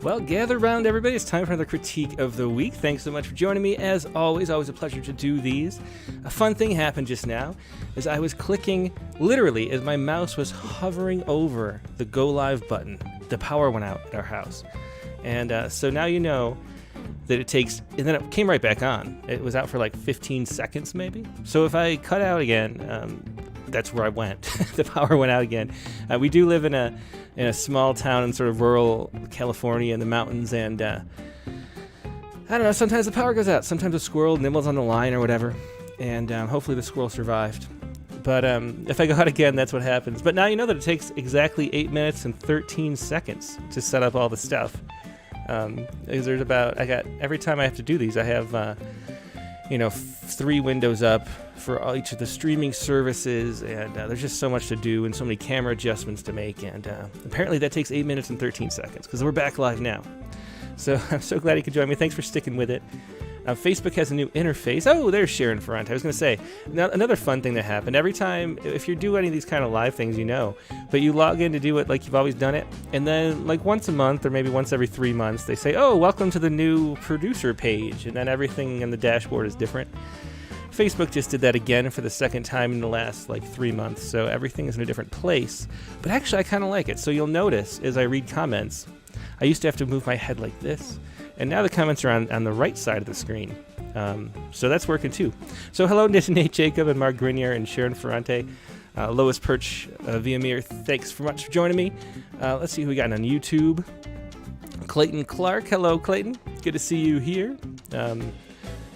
Well, gather round, everybody. It's time for another critique of the week. Thanks so much for joining me. As always a pleasure to do these. A fun thing happened just now as I was clicking, literally, as my mouse was hovering over the go live button. The power went out at our house. And so now you know that it takes, and then it came right back on. It was out for like 15 seconds maybe. So if I cut out again, that's where I went. The power went out again. We do live in a small town in sort of rural California in the mountains, and I don't know, sometimes the power goes out. Sometimes a squirrel nibbles on the line or whatever, and hopefully the squirrel survived. But if I go out again, that's what happens. But now you know that it takes exactly 8 minutes and 13 seconds to set up all the stuff. There's every time I have to do these, I have 3 windows up for each of the streaming services, and there's just so much to do and so many camera adjustments to make, and apparently that takes 8 minutes and 13 seconds because we're back live now. So I'm so glad you could join me. Thanks for sticking with it. Facebook has a new interface. Oh, there's Sharon Ferrante. I was going to say, another fun thing that happened. Every time, if you do any of these kind of live things, but you log in to do it like you've always done it, and then like once a month or maybe once every 3 months, they say, oh, welcome to the new producer page, and then everything in the dashboard is different. Facebook just did that again for the second time in the last 3 months, so everything is in a different place. But actually, I kind of like it. So you'll notice as I read comments, I used to have to move my head like this, and now the comments are on the right side of the screen. So that's working too. So hello to Nate Jacob and Mark Grenier and Sharon Ferrante. Lois Perch Viamir, thanks for much for joining me. Let's see who we got on YouTube. Clayton Clark. Hello, Clayton. Good to see you here.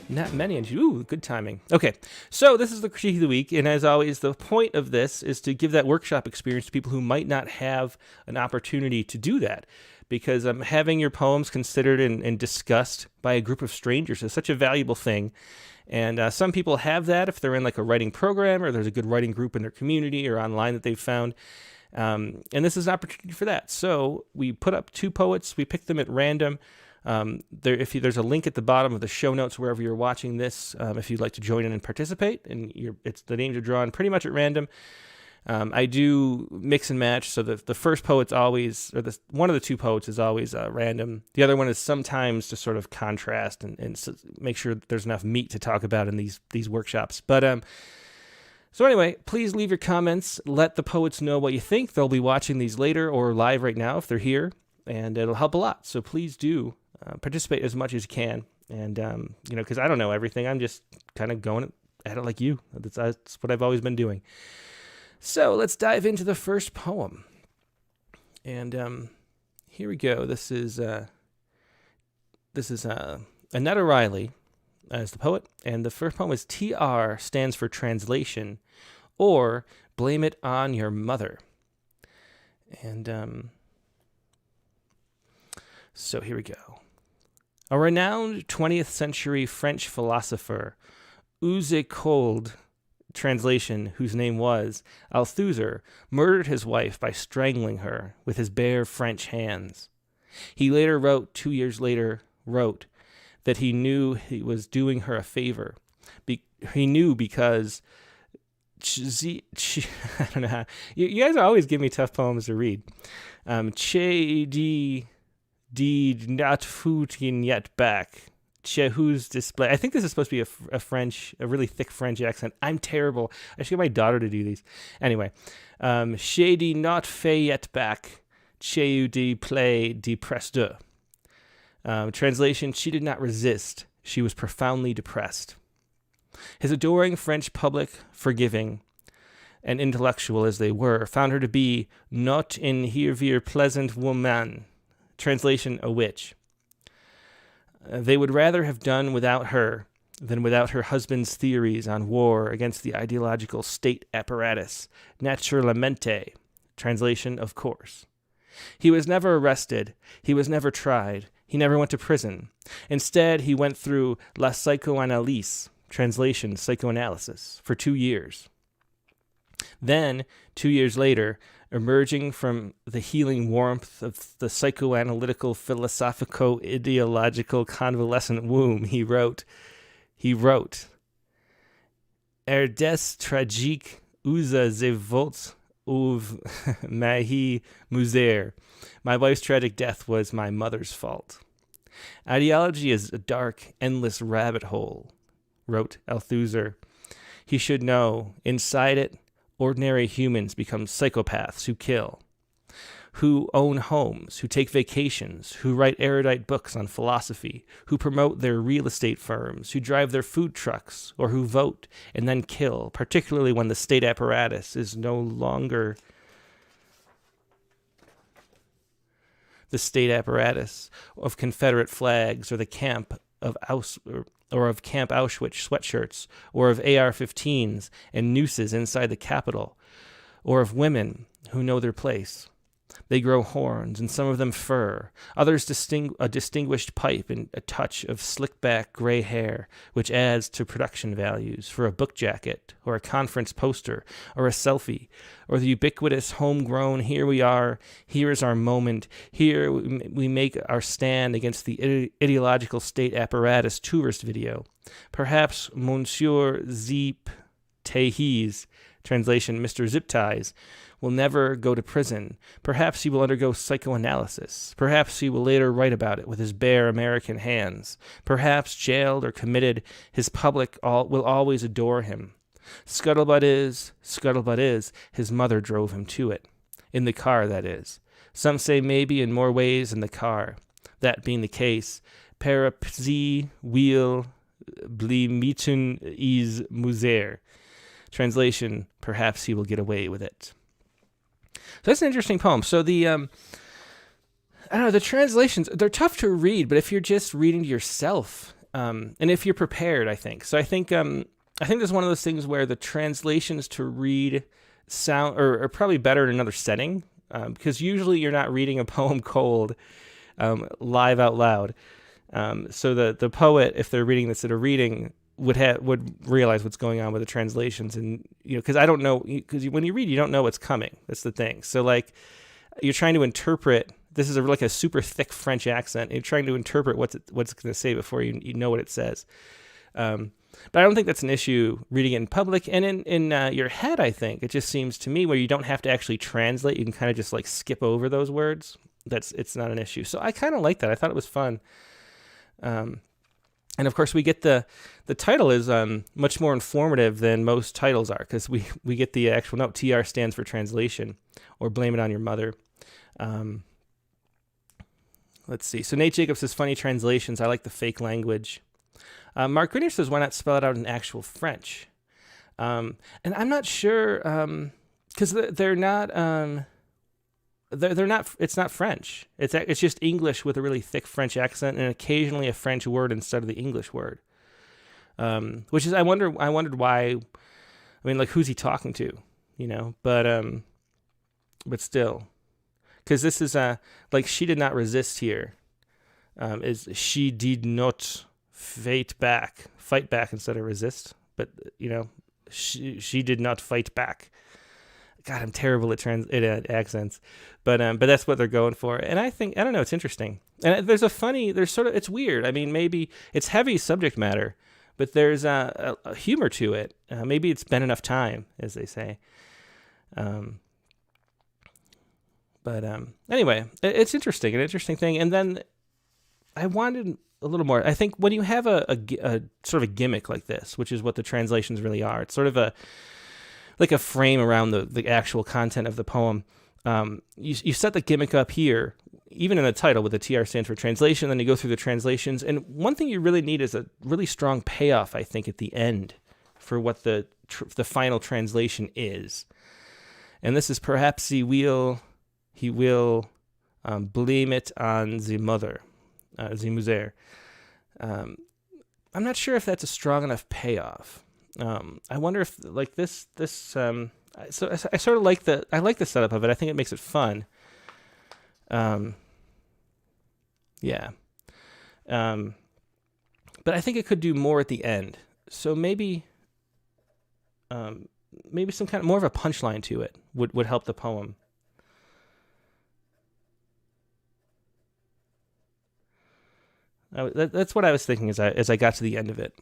Not many. Ooh, good timing. Okay, so this is the critique of the week, and as always, the point of this is to give that workshop experience to people who might not have an opportunity to do that, because having your poems considered and discussed by a group of strangers is such a valuable thing. And some people have that if they're in a writing program, or there's a good writing group in their community or online that they've found. And this is an opportunity for that. So we put up 2 poets. We picked them at random. There's a link at the bottom of the show notes wherever you're watching this, if you'd like to join in and participate. And the names are drawn pretty much at random. I do mix and match, so the first poet's always, or one of the 2 poets is always random. The other one is sometimes to sort of contrast and make sure that there's enough meat to talk about in these workshops. But so anyway, please leave your comments. Let the poets know what you think. They'll be watching these later or live right now if they're here, and it'll help a lot. So please do participate as much as you can. And because I don't know everything, I'm just kind of going at it like you. That's what I've always been doing. So let's dive into the first poem. And here we go. This is Annetta Riley as the poet. And the first poem is TR stands for translation, or blame it on your mother. And so here we go. A renowned 20th century French philosopher, Uze Cold, translation, whose name was Althusser, murdered his wife by strangling her with his bare French hands. He later wrote, 2 years later, that he knew he was doing her a favor. He knew because I don't know how. You guys always give me tough poems to read. Che di not futin yet back. Who's display. I think this is supposed to be a really thick French accent. I'm terrible. I should get my daughter to do these. Anyway, Che di not fait yet back. Che di play di preste. Translation, she did not resist. She was profoundly depressed. His adoring French public, forgiving and intellectual as they were, found her to be not in hier pleasant woman. Translation, a witch. They would rather have done without her than without her husband's theories on war against the ideological state apparatus. Naturalmente. Translation, of course. He was never arrested. He was never tried. He never went to prison. Instead, he went through la psychoanalyse, translation, psychoanalysis, for 2 years. Then, 2 years later, emerging from the healing warmth of the psychoanalytical, philosophico-ideological convalescent womb, he wrote, Er des tragique usa ze volt Ouv mahi muser. My wife's tragic death was my mother's fault. Ideology is a dark, endless rabbit hole, wrote Althusser. He should know, inside it, ordinary humans become psychopaths who kill, who own homes, who take vacations, who write erudite books on philosophy, who promote their real estate firms, who drive their food trucks, or who vote and then kill, particularly when the state apparatus is no longer the state apparatus of Confederate flags or the camp of Camp Auschwitz sweatshirts, or of AR-15s and nooses inside the Capitol, or of women who know their place. They grow horns, and some of them fur, others a distinguished pipe and a touch of slick-back gray hair, which adds to production values for a book jacket, or a conference poster, or a selfie, or the ubiquitous homegrown, here we are, here is our moment, here we make our stand against the ideological state apparatus tourist video. Perhaps Monsieur Zip Tehiz, translation Mr. Zip Ties, will never go to prison. Perhaps he will undergo psychoanalysis. Perhaps he will later write about it with his bare American hands. Perhaps, jailed or committed, his public will always adore him. Scuttlebutt is, his mother drove him to it. In the car, that is. Some say maybe in more ways in the car. That being the case, parapzi will blimiten is muser. Translation, perhaps he will get away with it. So that's an interesting poem. So the, I don't know, the translations, they're tough to read, but if you're just reading to yourself, and if you're prepared, I think. So I think there's one of those things where the translations to read sound are probably better in another setting, because usually you're not reading a poem cold, live out loud. So the poet, if they're reading this at a reading, would realize what's going on with the translations, and because I don't know, because when you read, you don't know what's coming. That's the thing. So like, you're trying to interpret. This is like a super thick French accent. You're trying to interpret what's going to say before you know what it says. But I don't think that's an issue reading it in public, and in your head. I think it just seems to me where you don't have to actually translate. You can kind of just like skip over those words. It's not an issue. So I kind of like that. I thought it was fun. And of course, we get the title is much more informative than most titles are, because we get the actual note. TR stands for translation, or blame it on your mother. Let's see. So Nate Jacobs says, funny translations. I like the fake language. Mark Grenier says, why not spell it out in actual French? And I'm not sure, because they're not... They're not. It's not French. It's just English with a really thick French accent, and occasionally a French word instead of the English word. Which is I wondered why. I mean, like, who's he talking to? But still, because this is like, she did not resist here. Is she did not fight back instead of resist? But she did not fight back. God, I'm terrible at accents, but that's what they're going for, and I don't know, it's interesting, and it's weird. I mean, maybe it's heavy subject matter, but there's a humor to it. Maybe it's been enough time, as they say. But anyway, it's interesting, an interesting thing, and then I wanted a little more. I think when you have a sort of a gimmick like this, which is what the translations really are, it's sort of like a frame around the actual content of the poem. You set the gimmick up here, even in the title, with the TR stands for translation, then you go through the translations. And one thing you really need is a really strong payoff, I think, at the end for what the final translation is. And this is, perhaps he will blame it on the mother, the muser. I'm not sure if that's a strong enough payoff. I wonder if, like, this so I sort of like the setup of it. I think it makes it fun. Yeah. But I think it could do more at the end. So maybe some kind of more of a punchline to it would help the poem. That's what I was thinking as I got to the end of it.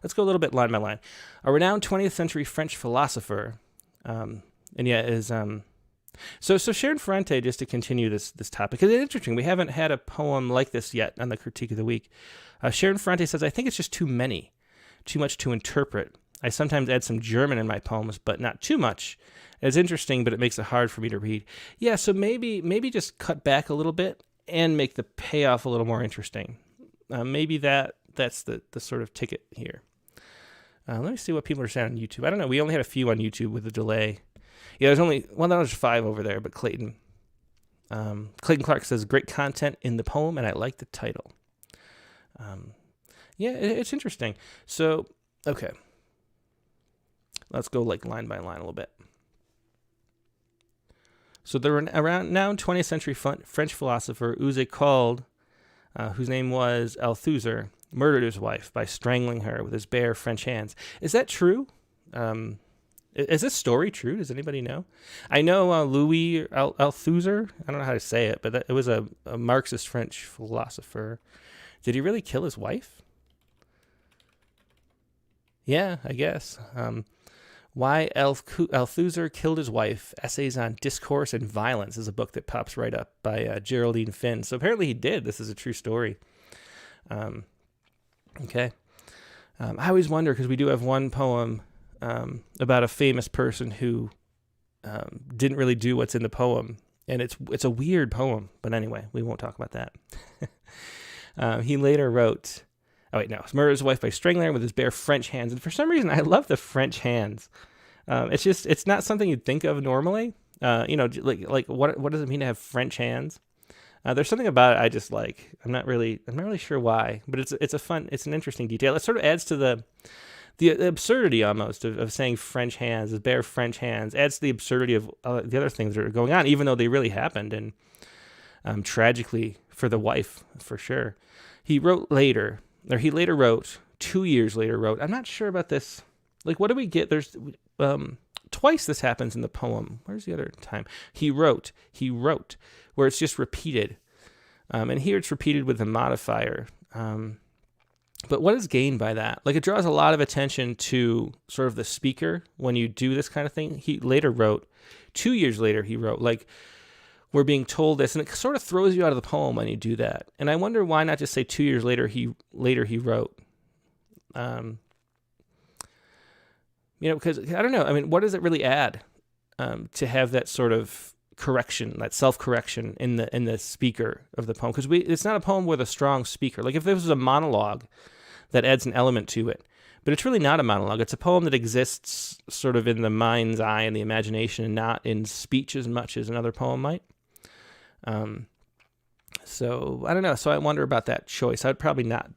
Let's go a little bit line by line. A renowned 20th century French philosopher, And yet is so Sharon Ferrante, just to continue this topic, because it's interesting. We haven't had a poem like this yet on the Critique of the Week. Sharon Ferrante says, I think it's just too much to interpret. I sometimes add some German in my poems, but not too much. It's interesting, but it makes it hard for me to read. Yeah, so maybe just cut back a little bit and make the payoff a little more interesting. Maybe that's the sort of ticket here. Let me see what people are saying on YouTube. I don't know. We only had a few on YouTube with a delay. Yeah, there's 5 over there, but Clayton Clark says, great content in the poem, and I like the title. Yeah, it's interesting. So, okay. Let's go like line by line a little bit. So the renowned 20th century French philosopher Uze called, whose name was Althusser, murdered his wife by strangling her with his bare French hands. Is that true? Is this story true? Does anybody know? I know Louis Althusser. I don't know how to say it, but it was a Marxist French philosopher. Did he really kill his wife? Yeah, I guess. Why Althusser Killed His Wife, Essays on Discourse and Violence is a book that pops right up by Geraldine Finn. So apparently he did. This is a true story. Okay. I always wonder, because we do have one poem about a famous person who didn't really do what's in the poem. And it's a weird poem. But anyway, we won't talk about that. He later wrote... murdered his wife by strangling her with his bare French hands. And for some reason, I love the French hands. It's not something you'd think of normally. Like what does it mean to have French hands? There's something about it I just like. I'm not really sure why, but it's an interesting detail. It sort of adds to the absurdity almost of saying French hands, his bare French hands, adds to the absurdity of the other things that are going on, even though they really happened, and tragically for the wife, for sure. He later wrote, 2 years later wrote, I'm not sure about this. Like, what do we get? There's twice this happens in the poem. Where's the other time? He wrote, where it's just repeated. And here it's repeated with a modifier. But what is gained by that? Like, it draws a lot of attention to sort of the speaker when you do this kind of thing. He later wrote, 2 years later he wrote, like, we're being told this, and it sort of throws you out of the poem when you do that. And I wonder why not just say 2 years later he wrote. Because I don't know. I mean, what does it really add to have that sort of correction, that self-correction in the speaker of the poem? Because it's not a poem with a strong speaker. Like if this was a monologue, that adds an element to it. But it's really not a monologue. It's a poem that exists sort of in the mind's eye and the imagination, and not in speech as much as another poem might. So I don't know. So I wonder about that choice. I'd probably not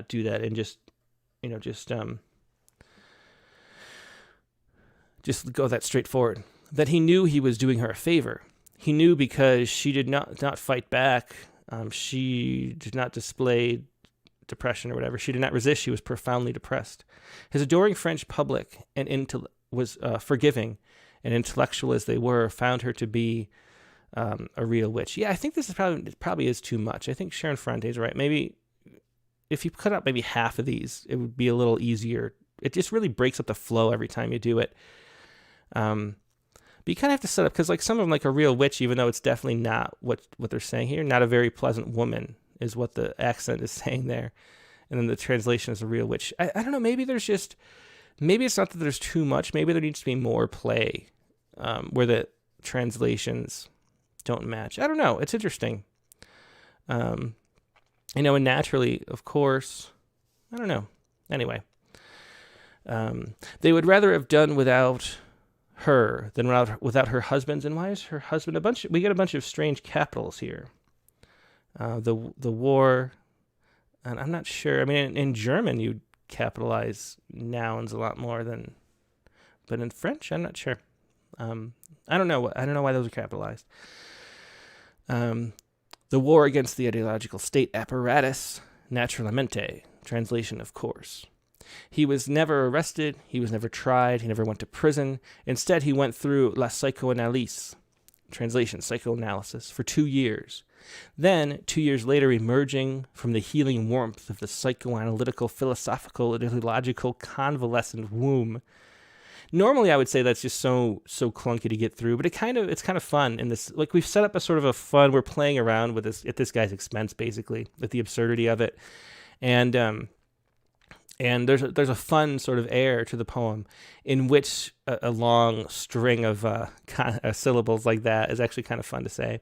do that and just go that straightforward. That he knew he was doing her a favor. He knew because she did not fight back. She did not display depression or whatever. She did not resist. She was profoundly depressed. His adoring French public was forgiving and intellectual as they were, found her to be a real witch. Yeah, I think this is probably is too much. I think Sharon Ferrante is right. Maybe if you cut out maybe half of these, it would be a little easier. It just really breaks up the flow every time you do it. But you kind of have to set up, because like some of them, like a real witch, even though it's definitely not what they're saying here, not a very pleasant woman is what the accent is saying there. And then the translation is a real witch. I don't know, maybe it's not that there's too much. Maybe there needs to be more play where the translations don't match. I don't know. It's interesting. And naturally, of course, I don't know. Anyway, they would rather have done without her than without her husband's. And why is her husband we get a bunch of strange capitals here. The war, and I'm not sure. I mean, in German, you'd capitalize nouns a lot more but in French, I'm not sure. I don't know. I don't know why those are capitalized. The war against the ideological state apparatus, naturalmente, translation, of course. He was never arrested. He was never tried. He never went to prison. Instead, he went through la psychoanalyse, translation, psychoanalysis, for 2 years. Then, 2 years later, emerging from the healing warmth of the psychoanalytical, philosophical, ideological, convalescent womb, Normally I would say that's just so clunky to get through, but it's kind of fun in this. Like, we've set up a sort of a fun. We're playing around with this at this guy's expense, basically, with the absurdity of it, and there's a fun sort of air to the poem, in which a long string of syllables like that is actually kind of fun to say.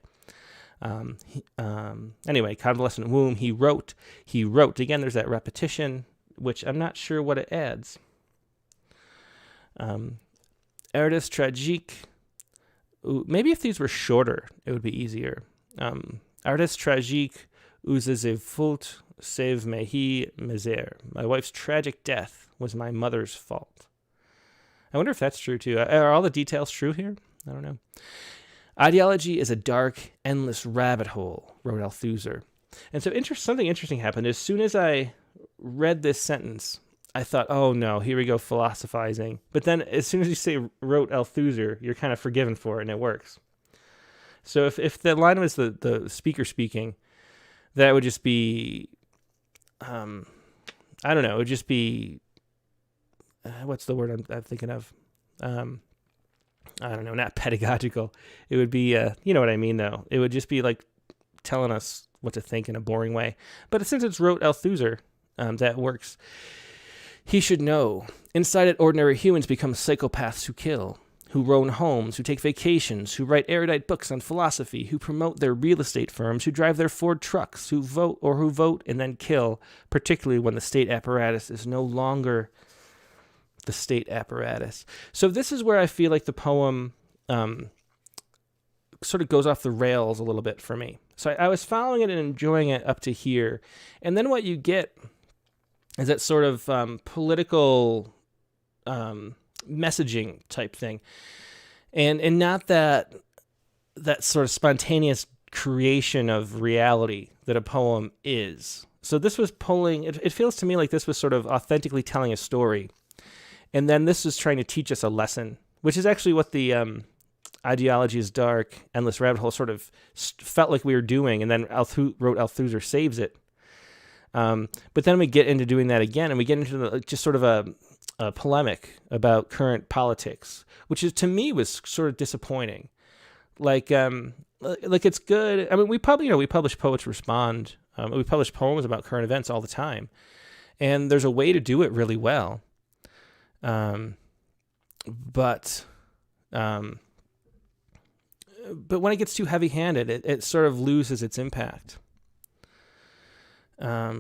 Anyway, Convalescent Womb. He wrote. Again, there's that repetition, which I'm not sure what it adds. Artist Tragique. Maybe if these were shorter, it would be easier. Artist Tragique, uses faute, save me misère. My wife's tragic death was my mother's fault. I wonder if that's true too. Are all the details true here? I don't know. Ideology is a dark, endless rabbit hole, wrote Althusser. And so something interesting happened. As soon as I read this sentence, I thought, oh no, here we go, philosophizing. But then as soon as you say wrote Althusser, you're kind of forgiven for it, and it works. So if the line was the speaker speaking, that would just be, I don't know, it would just be, what's the word I'm thinking of? I don't know, not pedagogical. It would be, you know what I mean, though. It would just be like telling us what to think in a boring way. But since it's wrote Althusser, that works. He should know. Inside it, ordinary humans become psychopaths who kill, who own homes, who take vacations, who write erudite books on philosophy, who promote their real estate firms, who drive their Ford trucks, who vote and then kill, particularly when the state apparatus is no longer the state apparatus. So this is where I feel like the poem sort of goes off the rails a little bit for me. So I was following it and enjoying it up to here. And then what you get is that sort of political messaging type thing. And not that sort of spontaneous creation of reality that a poem is. So this was pulling, it feels to me like this was sort of authentically telling a story. And then this is trying to teach us a lesson, which is actually what the ideology is dark, endless rabbit hole sort of felt like we were doing. And then wrote Althusser saves it. But then we get into doing that again, and we get into just sort of a polemic about current politics, which is, to me, was sort of disappointing. Like it's good. I mean, we publish Poets Respond. We publish poems about current events all the time, and there's a way to do it really well. But when it gets too heavy-handed, it sort of loses its impact. Let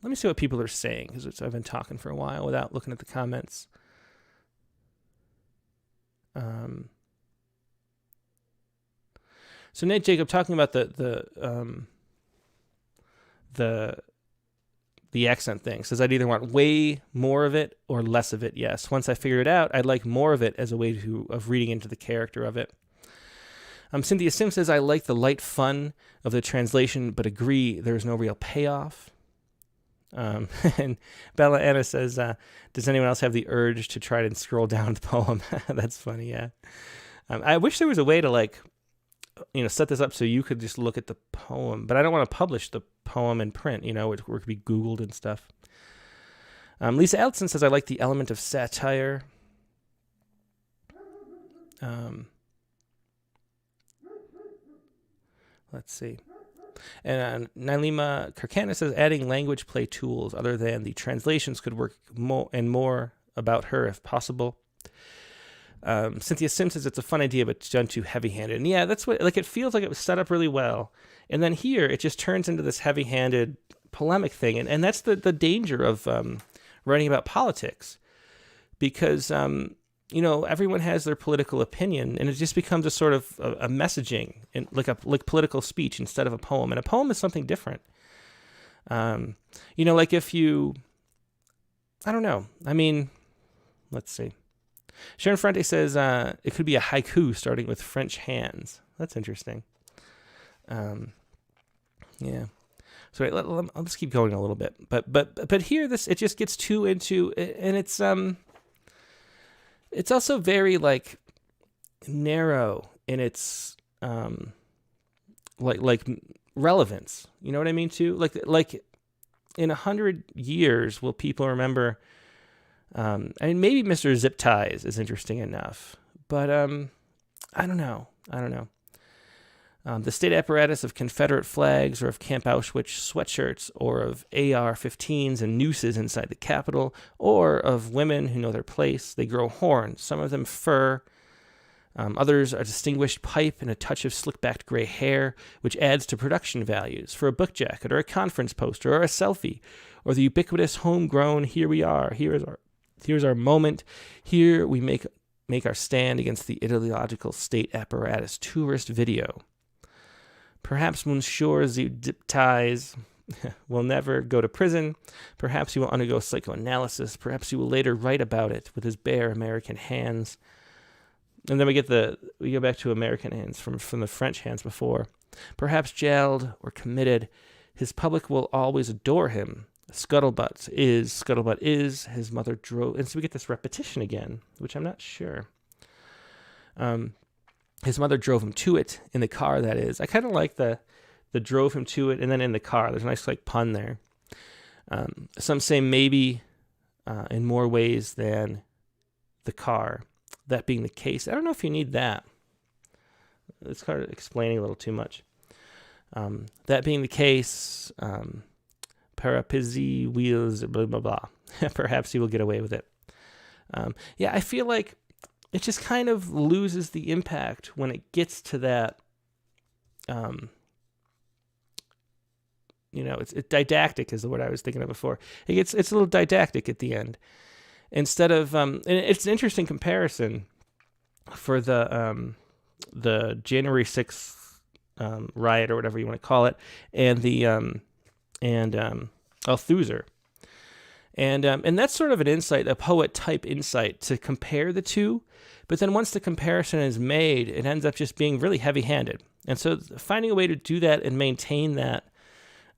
me see what people are saying, because I've been talking for a while without looking at the comments. So Nate Jacob talking about the accent thing says, I'd either want way more of it or less of it. Yes. Once I figure it out, I'd like more of it as a way of reading into the character of it. Cynthia Sim says, I like the light fun of the translation, but agree there's no real payoff. And Bella Anna says, does anyone else have the urge to try to scroll down the poem? That's funny, yeah. I wish there was a way to set this up so you could just look at the poem, but I don't want to publish the poem in print, where it could be Googled and stuff. Lisa Elton says, I like the element of satire. Let's see. And Nailima Karkana says, adding language play tools other than the translations could work more about her if possible. Cynthia Sim says, it's a fun idea, but it's done too heavy-handed. And yeah, that's what, it feels like it was set up really well. And then here, it just turns into this heavy-handed polemic thing. And that's the danger of writing about politics. Because, everyone has their political opinion, and it just becomes a sort of a messaging, like political speech instead of a poem. And a poem is something different. If you, I don't know. I mean, let's see. Sharon Frente says, it could be a haiku starting with French hands. That's interesting. Yeah. So wait, I'll just keep going a little bit. But here, it just gets too into, and it's also very narrow in its like relevance. You know what I mean too? Like in 100 years, will people remember I mean, maybe Mr. Zip Ties is interesting enough, but I don't know. The state apparatus of Confederate flags or of Camp Auschwitz sweatshirts or of AR-15s and nooses inside the Capitol or of women who know their place. They grow horns, some of them fur. Others are distinguished pipe and a touch of slick-backed gray hair, which adds to production values for a book jacket or a conference poster or a selfie or the ubiquitous homegrown, here we are, here's our moment, here we make our stand against the ideological state apparatus tourist video. Perhaps Monsieur Zip Ties will never go to prison. Perhaps he will undergo psychoanalysis. Perhaps he will later write about it with his bare American hands. And then we go back to American hands from the French hands before. Perhaps jailed or committed, his public will always adore him. Scuttlebutt is, his mother drove, and so we get this repetition again, which I'm not sure. His mother drove him to it, in the car, that is. I kind of like the drove him to it, and then in the car. There's a nice pun there. Some say maybe in more ways than the car. That being the case, I don't know if you need that. It's kind of explaining a little too much. That being the case, parapizzi wheels, blah, blah, blah. Perhaps he will get away with it. I feel like it just kind of loses the impact when it gets to that, it's didactic is the word I was thinking of before. It's a little didactic at the end. Instead of, and it's an interesting comparison for the January 6th riot or whatever you want to call it, and the Althusser. And that's sort of an insight, a poet-type insight to compare the two. But then once the comparison is made, it ends up just being really heavy-handed. And so finding a way to do that and maintain that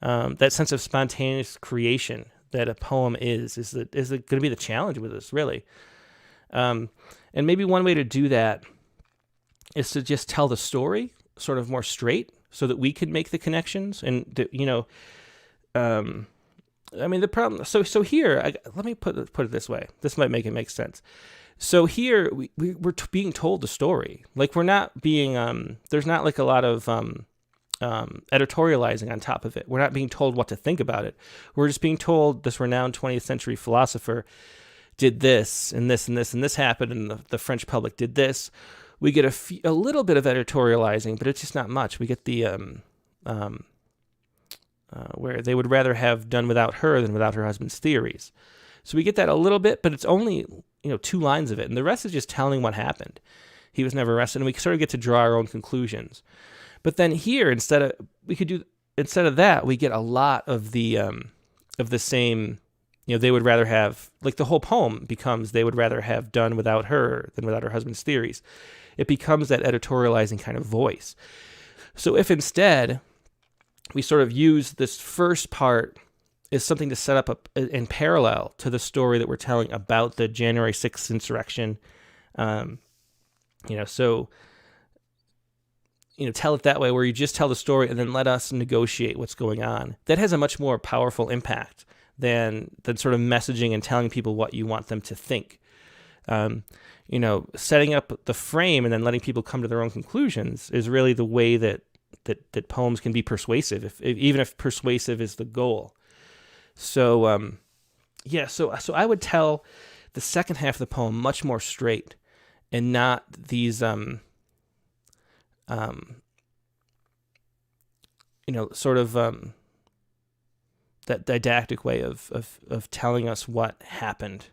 that sense of spontaneous creation that a poem is going to be the challenge with us, really. And maybe one way to do that is to just tell the story sort of more straight so that we can make the connections. And, the problem, so here, let me put it this way. This might make sense. So here, we're being told the story. Like, we're not being, there's not like a lot of editorializing on top of it. We're not being told what to think about it. We're just being told this renowned 20th century philosopher did this, and this, and this, and this happened, and the French public did this. We get a little bit of editorializing, but it's just not much. We get the, where they would rather have done without her than without her husband's theories. So we get that a little bit, but it's only, 2 lines of it. And the rest is just telling what happened. He was never arrested, and we sort of get to draw our own conclusions. But then here, instead of that, we get a lot of the same, they would rather have, like the whole poem becomes, they would rather have done without her than without her husband's theories. It becomes that editorializing kind of voice. So if instead we sort of use this first part as something to set up in parallel to the story that we're telling about the January 6th insurrection, tell it that way, where you just tell the story and then let us negotiate what's going on. That has a much more powerful impact than sort of messaging and telling people what you want them to think. Setting up the frame and then letting people come to their own conclusions is really the way that poems can be persuasive, even if persuasive is the goal. So, so I would tell the second half of the poem much more straight and not these, that didactic way of telling us what happened.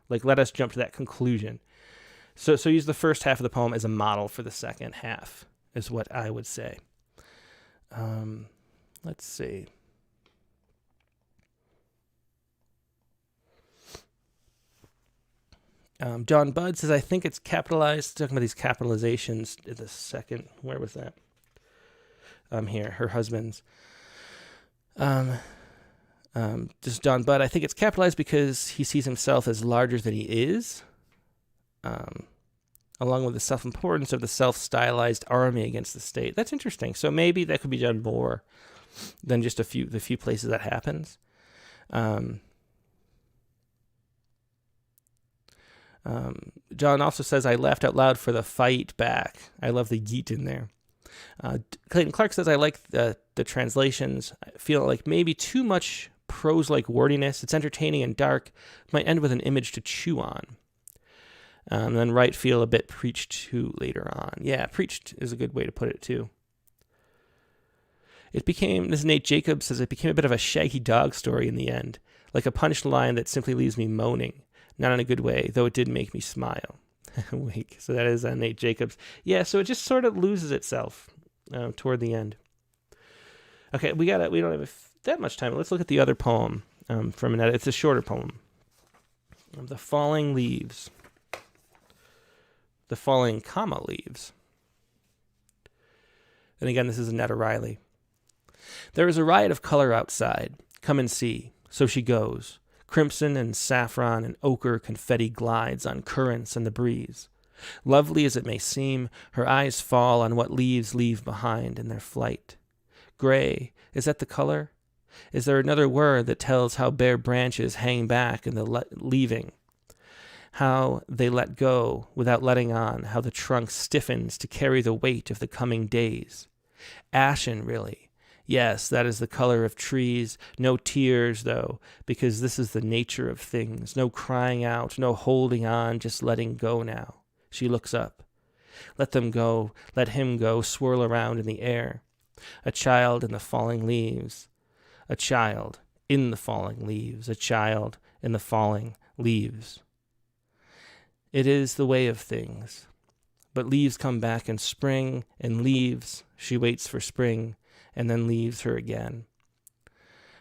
Like, let us jump to that conclusion. So use the first half of the poem as a model for the second half, is what I would say. Let's see. John Budd says, I think it's capitalized. Talking about these capitalizations. The second, where was that? Here, her husband's. Just John Budd, I think it's capitalized because he sees himself as larger than he is, along with the self-importance of the self-stylized army against the state. That's interesting. So maybe that could be done more than just the few places that happens. John also says, I laughed out loud for the fight back. I love the yeet in there. Clayton Clark says, I like the translations. I feel like maybe too much prose-like wordiness. It's entertaining and dark. Might end with an image to chew on. And then Wright feel a bit preached to later on. Yeah, preached is a good way to put it too. This is Nate Jacobs says, it became a bit of a shaggy dog story in the end. Like a punched line that simply leaves me moaning. Not in a good way, though it did make me smile. Wink. So that is Nate Jacobs. Yeah, so it just sort of loses itself toward the end. Okay, we don't have that much time. Let's look at the other poem from Annetta. It's a shorter poem. The Falling Leaves. The Falling, leaves. And again, this is Annetta Riley. There is a riot of color outside. Come and see. So she goes. Crimson and saffron and ochre confetti glides on currents and the breeze. Lovely as it may seem, her eyes fall on what leaves leave behind in their flight. Gray, is that the color? Is there another word that tells how bare branches hang back in the leaving? How they let go without letting on, how the trunk stiffens to carry the weight of the coming days. Ashen, really. Yes, that is the color of trees. No tears, though, because this is the nature of things. No crying out, no holding on, just letting go now. She looks up. Let them go, let him go, swirl around in the air. A child in the falling leaves. A child in the falling leaves. A child in the falling leaves. It is the way of things. But leaves come back in spring, and leaves, she waits for spring, and then leaves her again.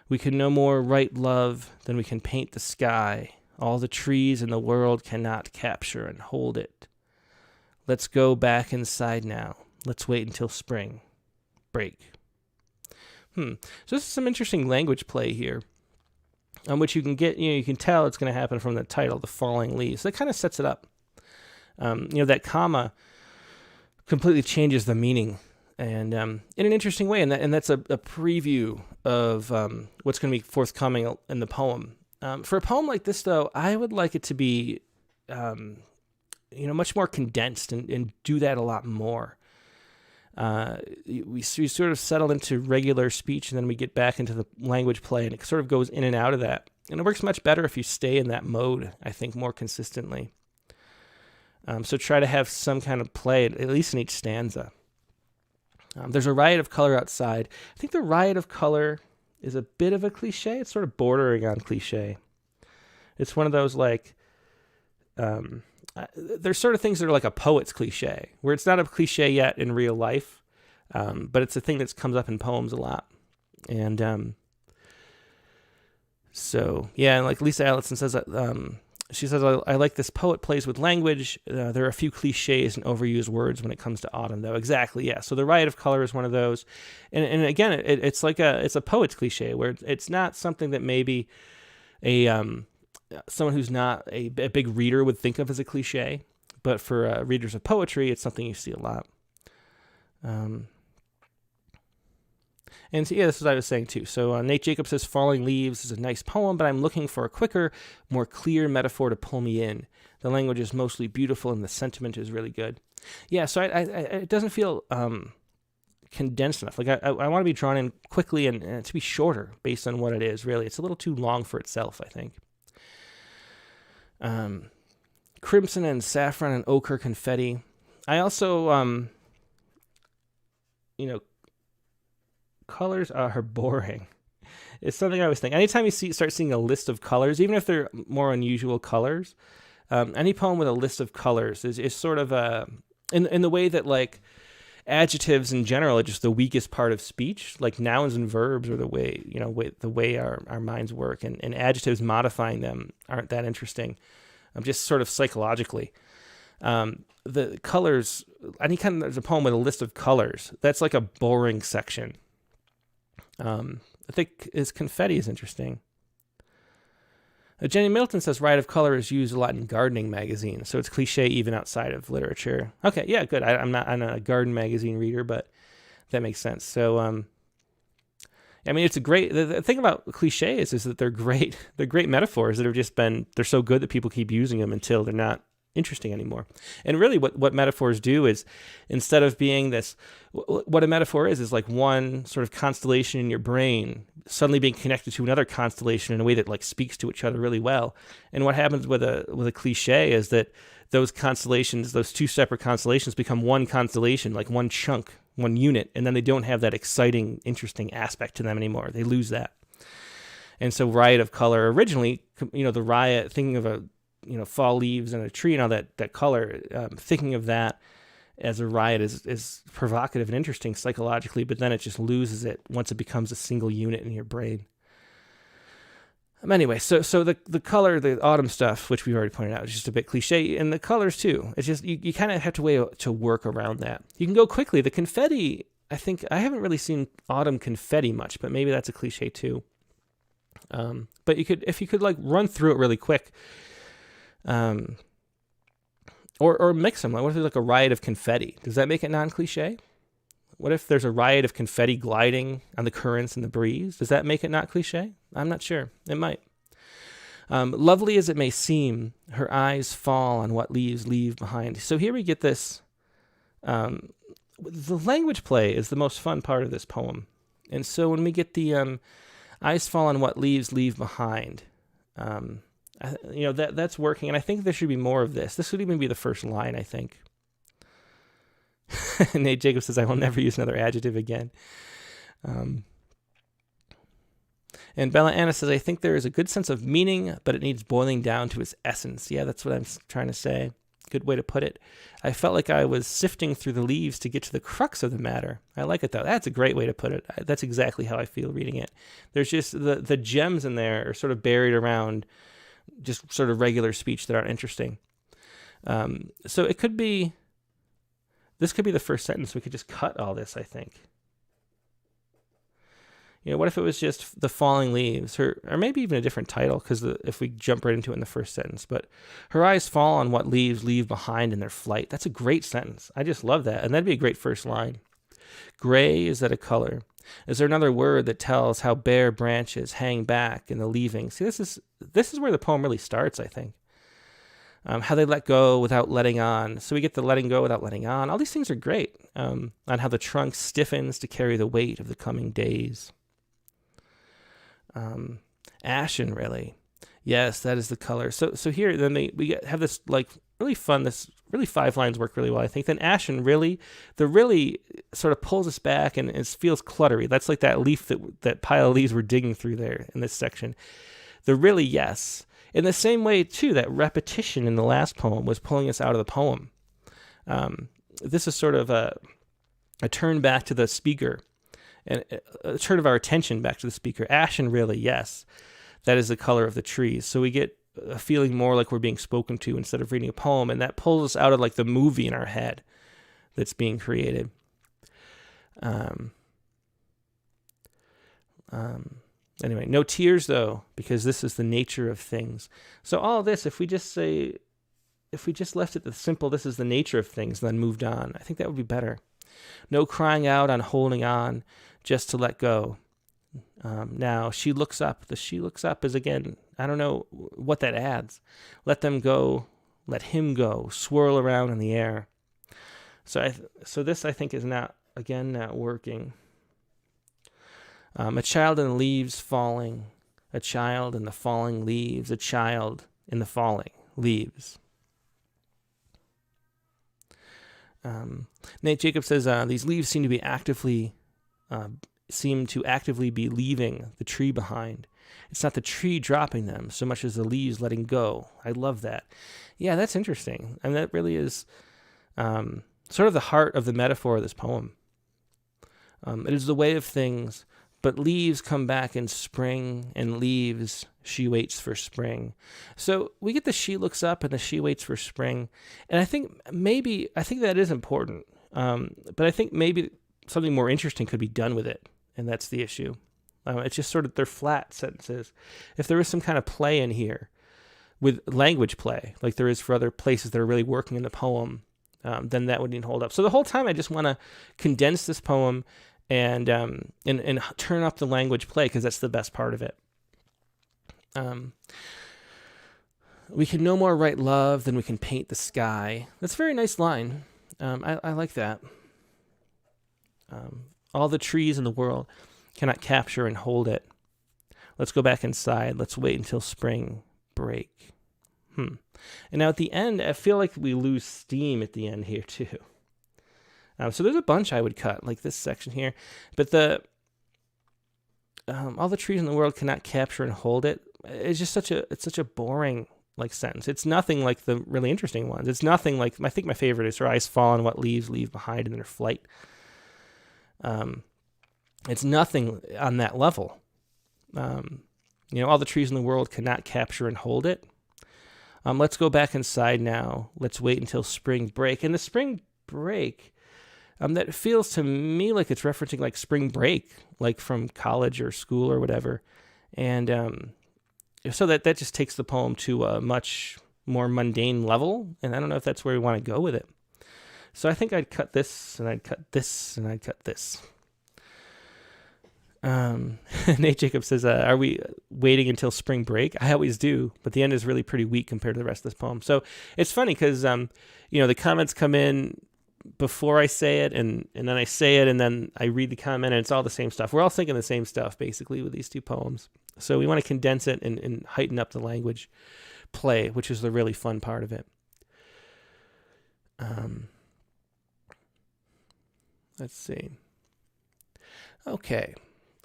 We can no more write love than we can paint the sky. All the trees in the world cannot capture and hold it. Let's go back inside now. Let's wait until spring. Break. So this is some interesting language play here, on which you can get, you can tell it's going to happen from the title, The Falling Leaves. That kind of sets it up. That comma completely changes the meaning, and in an interesting way, and that's a preview of what's going to be forthcoming in the poem. For a poem like this, though, I would like it to be, much more condensed and do that a lot more. We sort of settle into regular speech, and then we get back into the language play, and it sort of goes in and out of that. And it works much better if you stay in that mode, I think, more consistently. So try to have some kind of play, at least in each stanza. There's a riot of color outside. I think the riot of color is a bit of a cliche. It's sort of bordering on cliche. It's one of those, like, there's sort of things that are like a poet's cliche, where it's not a cliche yet in real life, but it's a thing that comes up in poems a lot. And and like Lisa Allison says, she says, I like this poet plays with language. There are a few cliches and overused words when it comes to autumn, though. Exactly, yeah. So the riot of color is one of those. And again, it's like it's a poet's cliche, where it's not something that maybe someone who's not a big reader would think of as a cliche, but for readers of poetry, it's something you see a lot. And so, this is what I was saying too. So Nate Jacobs says, Falling Leaves is a nice poem, but I'm looking for a quicker, more clear metaphor to pull me in. The language is mostly beautiful and the sentiment is really good. Yeah, so it doesn't feel condensed enough. Like I want to be drawn in quickly and to be shorter based on what it is, really. It's a little too long for itself, I think. Crimson and saffron and ochre confetti. I also, colors are boring. It's something I always think. Anytime you start seeing a list of colors, even if they're more unusual colors, any poem with a list of colors is sort of in the way that, like, adjectives in general are just the weakest part of speech. Like nouns and verbs are the way our minds work, and adjectives modifying them aren't that interesting. Just sort of psychologically. The colors, there's a poem with a list of colors. That's like a boring section. I think his confetti is interesting. Jenny Middleton says Riot of Color is used a lot in gardening magazines, so it's cliche even outside of literature. Okay, yeah, good. I'm not a garden magazine reader, but that makes sense. So, it's a great. The thing about cliches is that they're great. They're great metaphors that have just been. They're so good that people keep using them until they're not interesting anymore. And really what metaphors do is, instead of being this, what a metaphor is like one sort of constellation in your brain suddenly being connected to another constellation in a way that like speaks to each other really well. And what happens with a cliche is that those constellations, those two separate constellations, become one constellation, like one chunk, one unit, and then they don't have that exciting, interesting aspect to them anymore. They lose that. And so Riot of Color, originally, the riot, thinking of a, fall leaves and a tree and all that color, thinking of that as a riot is provocative and interesting psychologically, but then it just loses it once it becomes a single unit in your brain. Anyway, so the color, the autumn stuff, which we've already pointed out, is just a bit cliche, and the colors too. It's just, you kind of have to work around that. You can go quickly. The confetti, I think, I haven't really seen autumn confetti much, but maybe that's a cliche too. But if you could like run through it really quick, or mix them. Like, what if there's like a riot of confetti? Does that make it non-cliche? What if there's a riot of confetti gliding on the currents and the breeze? Does that make it not cliche? I'm not sure. It might. Lovely as it may seem, her eyes fall on what leaves leave behind. So here we get this. The language play is the most fun part of this poem. And so when we get the eyes fall on what leaves leave behind, that's working. And I think there should be more of this. This would even be the first line, I think. Nate Jacob says, I will never use another adjective again. And Bella Anna says, I think there is a good sense of meaning, but it needs boiling down to its essence. Yeah, that's what I'm trying to say. Good way to put it. I felt like I was sifting through the leaves to get to the crux of the matter. I like it, though. That's a great way to put it. That's exactly how I feel reading it. There's just the gems in there are sort of buried around just sort of regular speech that aren't interesting. So it could be, this could be the first sentence. We could just cut all this, I think. What if it was just the falling leaves, or maybe even a different title, because if we jump right into it in the first sentence, but her eyes fall on what leaves leave behind in their flight. That's a great sentence. I just love that. And that'd be a great first line. Gray, is that a color? Is there another word that tells how bare branches hang back in the leaving? See, this is where the poem really starts, I think. How they let go without letting on. So we get the letting go without letting on. All these things are great. On how the trunk stiffens to carry the weight of the coming days. Ashen, really. Yes, that is the color. So here, then have this like really fun, this really 5 lines work really well, I think. Then ashen, really, the really sort of pulls us back and it feels cluttery. That's like that leaf, that pile of leaves we're digging through there in this section. The really, yes. In the same way, too, that repetition in the last poem was pulling us out of the poem. This is sort of a turn back to the speaker, and a turn of our attention back to the speaker. Ashen, really, yes. That is the color of the trees. So we get a feeling more like we're being spoken to instead of reading a poem, and that pulls us out of like the movie in our head that's being created. Anyway, no tears, though, because this is the nature of things. So all this, if we just left it the simple, this is the nature of things, and then moved on, I think that would be better. No crying out on holding on, just to let go. Now, she looks up. The she looks up is, again, I don't know what that adds. Let them go, let him go, swirl around in the air. So this, I think, is not working. A child in the leaves falling, a child in the falling leaves, a child in the falling leaves. Nate Jacob says, these leaves seem to actively be leaving the tree behind. It's not the tree dropping them so much as the leaves letting go. I love that. Yeah, that's interesting. And that really is sort of the heart of the metaphor of this poem. It is the way of things, but leaves come back in spring, and leaves, she waits for spring. So we get the she looks up and the she waits for spring. And I think that is important. But I think maybe something more interesting could be done with it. And that's the issue. It's just sort of, they're flat sentences. If there was some kind of play in here with language play, like there is for other places that are really working in the poem, then that wouldn't hold up. So the whole time I just want to condense this poem and turn up the language play, because that's the best part of it. We can no more write love than we can paint the sky. That's a very nice line. I like that. All the trees in the world cannot capture and hold it. Let's go back inside. Let's wait until spring break. And now at the end, I feel like we lose steam at the end here too. So there's a bunch I would cut, like this section here. But all the trees in the world cannot capture and hold it. It's just such a boring like sentence. It's nothing like the really interesting ones. It's nothing like, I think my favorite is her eyes fall on what leaves leave behind in their flight. It's nothing on that level. All the trees in the world cannot capture and hold it. Let's go back inside now. Let's wait until spring break. And the spring break, that feels to me like it's referencing like spring break, like from college or school or whatever. And so that just takes the poem to a much more mundane level. And I don't know if that's where we want to go with it. So I think I'd cut this, and I'd cut this, and I'd cut this. Nate Jacob says, are we waiting until spring break? I always do, but the end is really pretty weak compared to the rest of this poem. So it's funny because, the comments come in before I say it, and then I say it, and then I read the comment, and it's all the same stuff. We're all thinking the same stuff, basically, with these two poems. So we want to condense it and heighten up the language play, which is the really fun part of it. Let's see. Okay.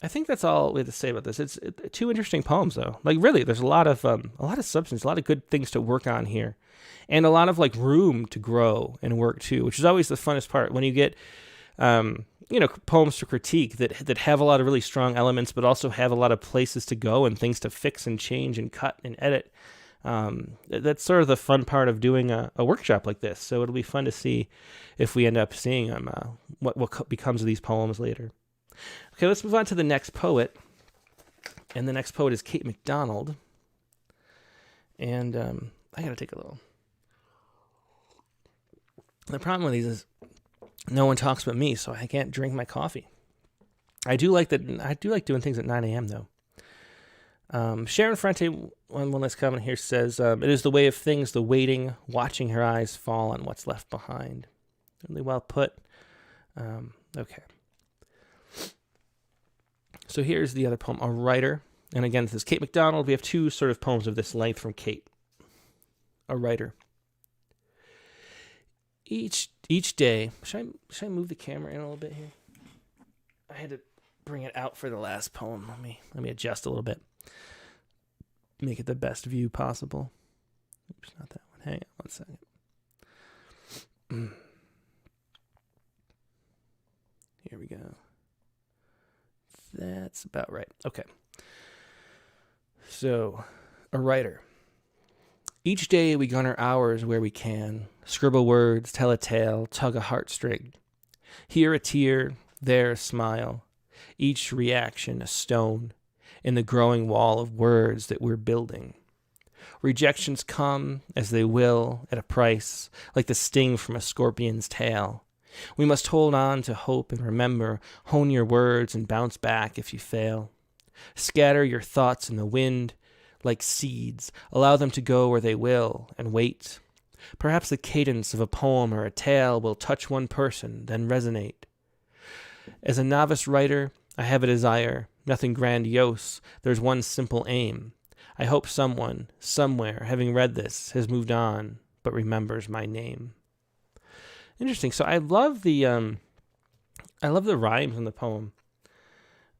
I think that's all we have to say about this. It's two interesting poems, though. Like, really, there's a lot of substance, a lot of good things to work on here, and a lot of like room to grow and work too, which is always the funnest part when you get, poems to critique that have a lot of really strong elements, but also have a lot of places to go and things to fix and change and cut and edit. That's sort of the fun part of doing a workshop like this. So it'll be fun to see if we end up seeing what becomes of these poems later. Okay, let's move on to the next poet. And the next poet is Kate MacDonald. And I got to take a little. The problem with these is no one talks but me, so I can't drink my coffee. I do like doing things at 9 a.m. though. Sharon Frente, one last comment here, says, it is the way of things, the waiting, watching her eyes fall on what's left behind. Really well put. Okay. So here's the other poem, A Writer. And again, this is Kate MacDonald. We have two sort of poems of this length from Kate. A Writer. Each day, should I move the camera in a little bit here? I had to bring it out for the last poem. Let me adjust a little bit. Make it the best view possible. Oops, not that one. Hang on one second. Here we go. That's about right. Okay. So, a writer. Each day we garner hours where we can, scribble words, tell a tale, tug a heartstring. Here a tear, there a smile, each reaction a stone in the growing wall of words that we're building. Rejections come, as they will, at a price, like the sting from a scorpion's tail. We must hold on to hope and remember, hone your words and bounce back if you fail. Scatter your thoughts in the wind like seeds, allow them to go where they will, and wait. Perhaps the cadence of a poem or a tale will touch one person, then resonate. As a novice writer, I have a desire, nothing grandiose, there's one simple aim. I hope someone, somewhere, having read this, has moved on, but remembers my name. Interesting. So I love the rhymes in the poem.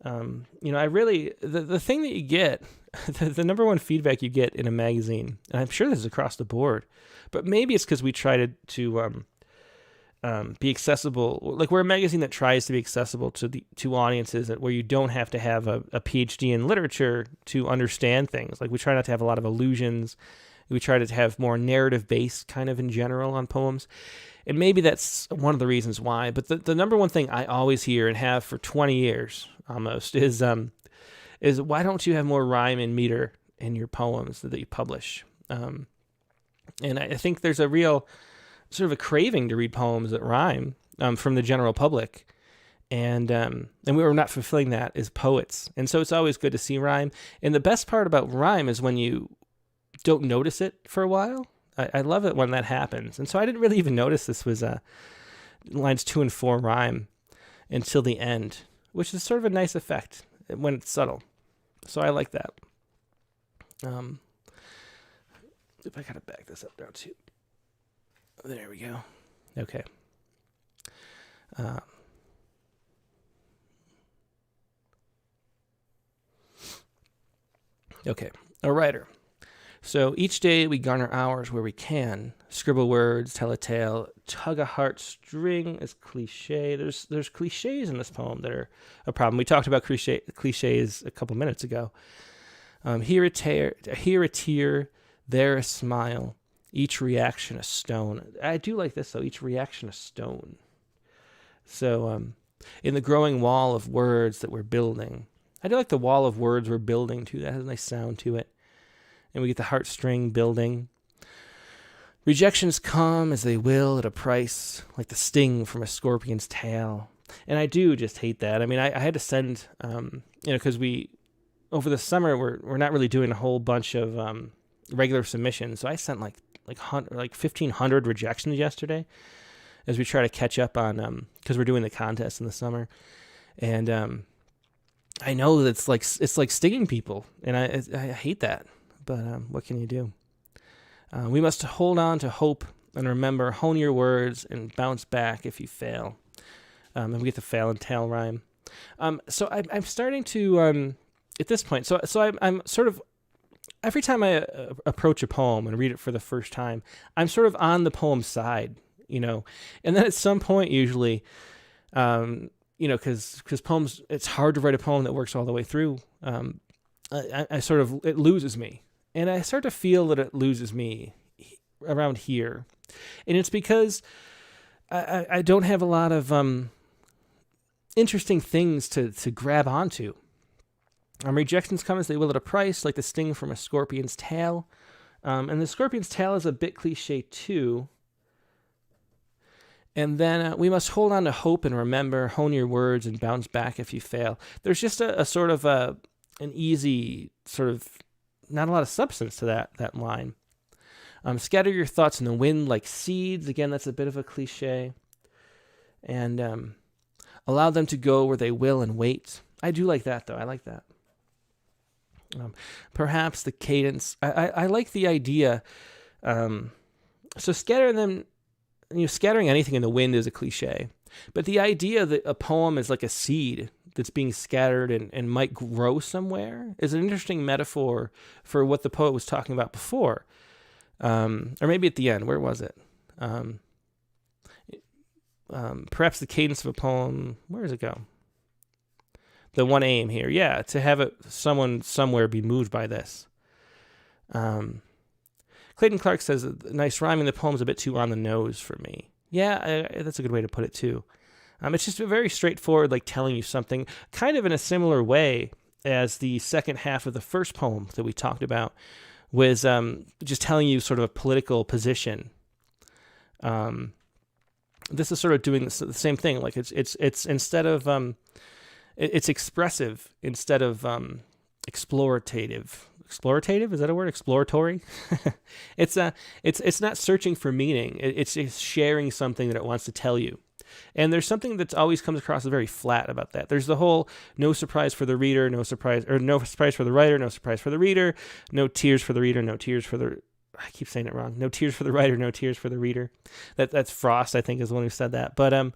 I really, the thing that you get, the number one feedback you get in a magazine, and I'm sure this is across the board, but maybe it's because we try to be accessible. Like, we're a magazine that tries to be accessible to audiences where you don't have to have a PhD in literature to understand things. Like, we try not to have a lot of allusions. We try to have more narrative-based kind of in general on poems. And maybe that's one of the reasons why. But the number one thing I always hear and have for 20 years almost is why don't you have more rhyme and meter in your poems that you publish? And I think there's a real sort of a craving to read poems that rhyme from the general public. And we were not fulfilling that as poets. And so it's always good to see rhyme. And the best part about rhyme is when you don't notice it for a while. I love it when that happens. And so I didn't really even notice this was lines 2 and 4 rhyme until the end, which is sort of a nice effect when it's subtle. So I like that. If I gotta back this up now too. There we go. Okay. Okay. A writer. So each day we garner hours where we can, scribble words, tell a tale, tug a heartstring is cliche. There's cliches in this poem that are a problem. We talked about cliches a couple minutes ago. Here a tear, there a smile, each reaction a stone. I do like this though, each reaction a stone. So in the growing wall of words that we're building, I do like the wall of words we're building too. That has a nice sound to it. And we get the heartstring building. Rejections come as they will at a price, like the sting from a scorpion's tail. And I do just hate that. I mean, I had to send, because over the summer, we're not really doing a whole bunch of regular submissions. So I sent like 1,500 rejections yesterday as we try to catch up on, because we're doing the contest in the summer. And I know that it's like stinging people. And I hate that. But what can you do? We must hold on to hope and remember, hone your words and bounce back if you fail. And we get the fail and tail rhyme. So I'm starting to, at this point, so I'm sort of, every time I approach a poem and read it for the first time, I'm sort of on the poem's side, and then at some point usually, because poems, it's hard to write a poem that works all the way through. I sort of, it loses me. And I start to feel that it loses me around here. And it's because I don't have a lot of interesting things to grab onto. Rejections come as they will at a price, like the sting from a scorpion's tail. And the scorpion's tail is a bit cliche too. And then we must hold on to hope and remember, hone your words and bounce back if you fail. There's just a sort of an easy sort of, not a lot of substance to that line. Scatter your thoughts in the wind like seeds. Again, that's a bit of a cliche. And allow them to go where they will and wait. I do like that, though. I like that. Perhaps the cadence. I like the idea. So scatter them. Scattering anything in the wind is a cliche. But the idea that a poem is like a seed that's being scattered and might grow somewhere is an interesting metaphor for what the poet was talking about before. Or maybe at the end. Where was it? Perhaps the cadence of a poem. Where does it go? The one aim here. Yeah, to have someone somewhere be moved by this. Clayton Clark says, nice rhyming, the poem's a bit too on the nose for me. Yeah, that's a good way to put it too. It's just a very straightforward, like telling you something, kind of in a similar way as the second half of the first poem that we talked about, was just telling you sort of a political position. This is sort of doing the same thing. Like it's instead of it's expressive instead of explorative. Explorative, is that a word? Exploratory. It's not searching for meaning. It's sharing something that it wants to tell you. And there's something that always comes across as very flat about that. There's the whole no surprise for the reader, no surprise for the writer, no surprise for the reader, no tears for the reader, no tears for the... I keep saying it wrong. No tears for the writer, no tears for the reader. That's Frost, I think, is the one who said that. But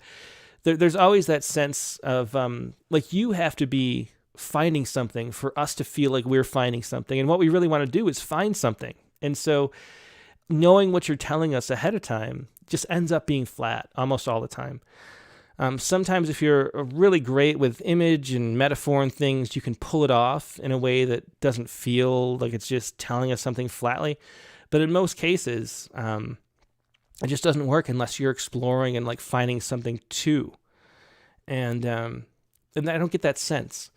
there's always that sense of like you have to be finding something for us to feel like we're finding something. And what we really want to do is find something. And so knowing what you're telling us ahead of time just ends up being flat almost all the time. Sometimes if you're really great with image and metaphor and things, you can pull it off in a way that doesn't feel like it's just telling us something flatly. But in most cases, it just doesn't work unless you're exploring and like finding something too. And I don't get that sense.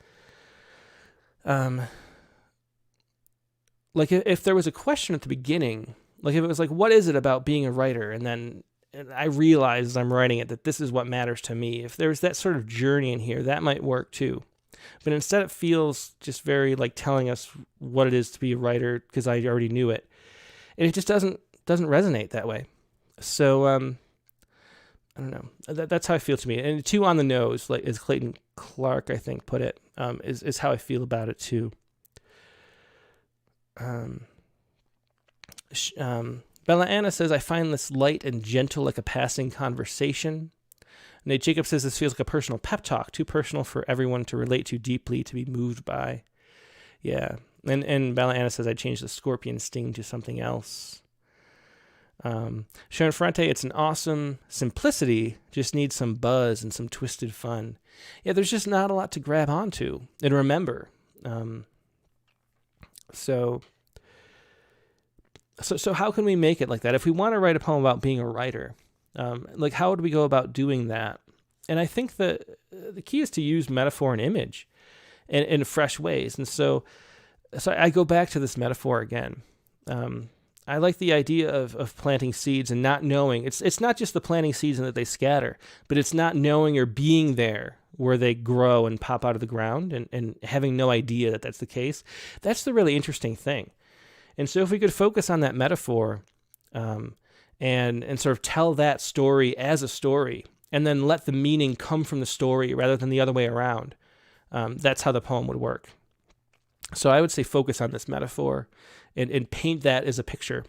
Like if there was a question at the beginning, like if it was like, what is it about being a writer? And then I realize as I'm writing it that this is what matters to me. If there's that sort of journey in here, that might work too. But instead it feels just very like telling us what it is to be a writer because I already knew it. and it just doesn't resonate that way. So I don't know. That's how I feel to me. And too on the nose, like as Clayton Clark I think put it, is how I feel about it too. Bella Anna says, I find this light and gentle like a passing conversation. Nate Jacob says, this feels like a personal pep talk, too personal for everyone to relate to deeply, to be moved by. Yeah. And Bella Anna says, I changed the scorpion sting to something else. Sharon Ferrante, it's an awesome simplicity, just needs some buzz and some twisted fun. Yeah, there's just not a lot to grab onto and remember. So how can we make it like that? If we want to write a poem about being a writer, like how would we go about doing that? And I think that the key is to use metaphor and image in fresh ways. And so I go back to this metaphor again. I like the idea of planting seeds and not knowing. It's not just the planting seeds and that they scatter, but it's not knowing or being there where they grow and pop out of the ground and having no idea that that's the case. That's the really interesting thing. And so if we could focus on that metaphor and sort of tell that story as a story and then let the meaning come from the story rather than the other way around, that's how the poem would work. So I would say focus on this metaphor and paint that as a picture.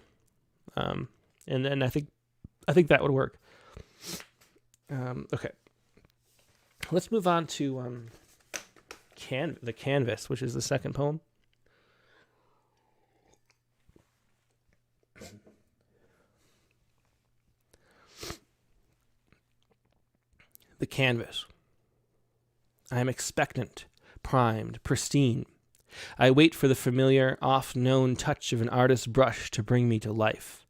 And then I think that would work. Okay. Let's move on to the Canvas, which is the second poem. The Canvas. I am expectant, primed, pristine. I wait for the familiar, oft-known touch of an artist's brush to bring me to life.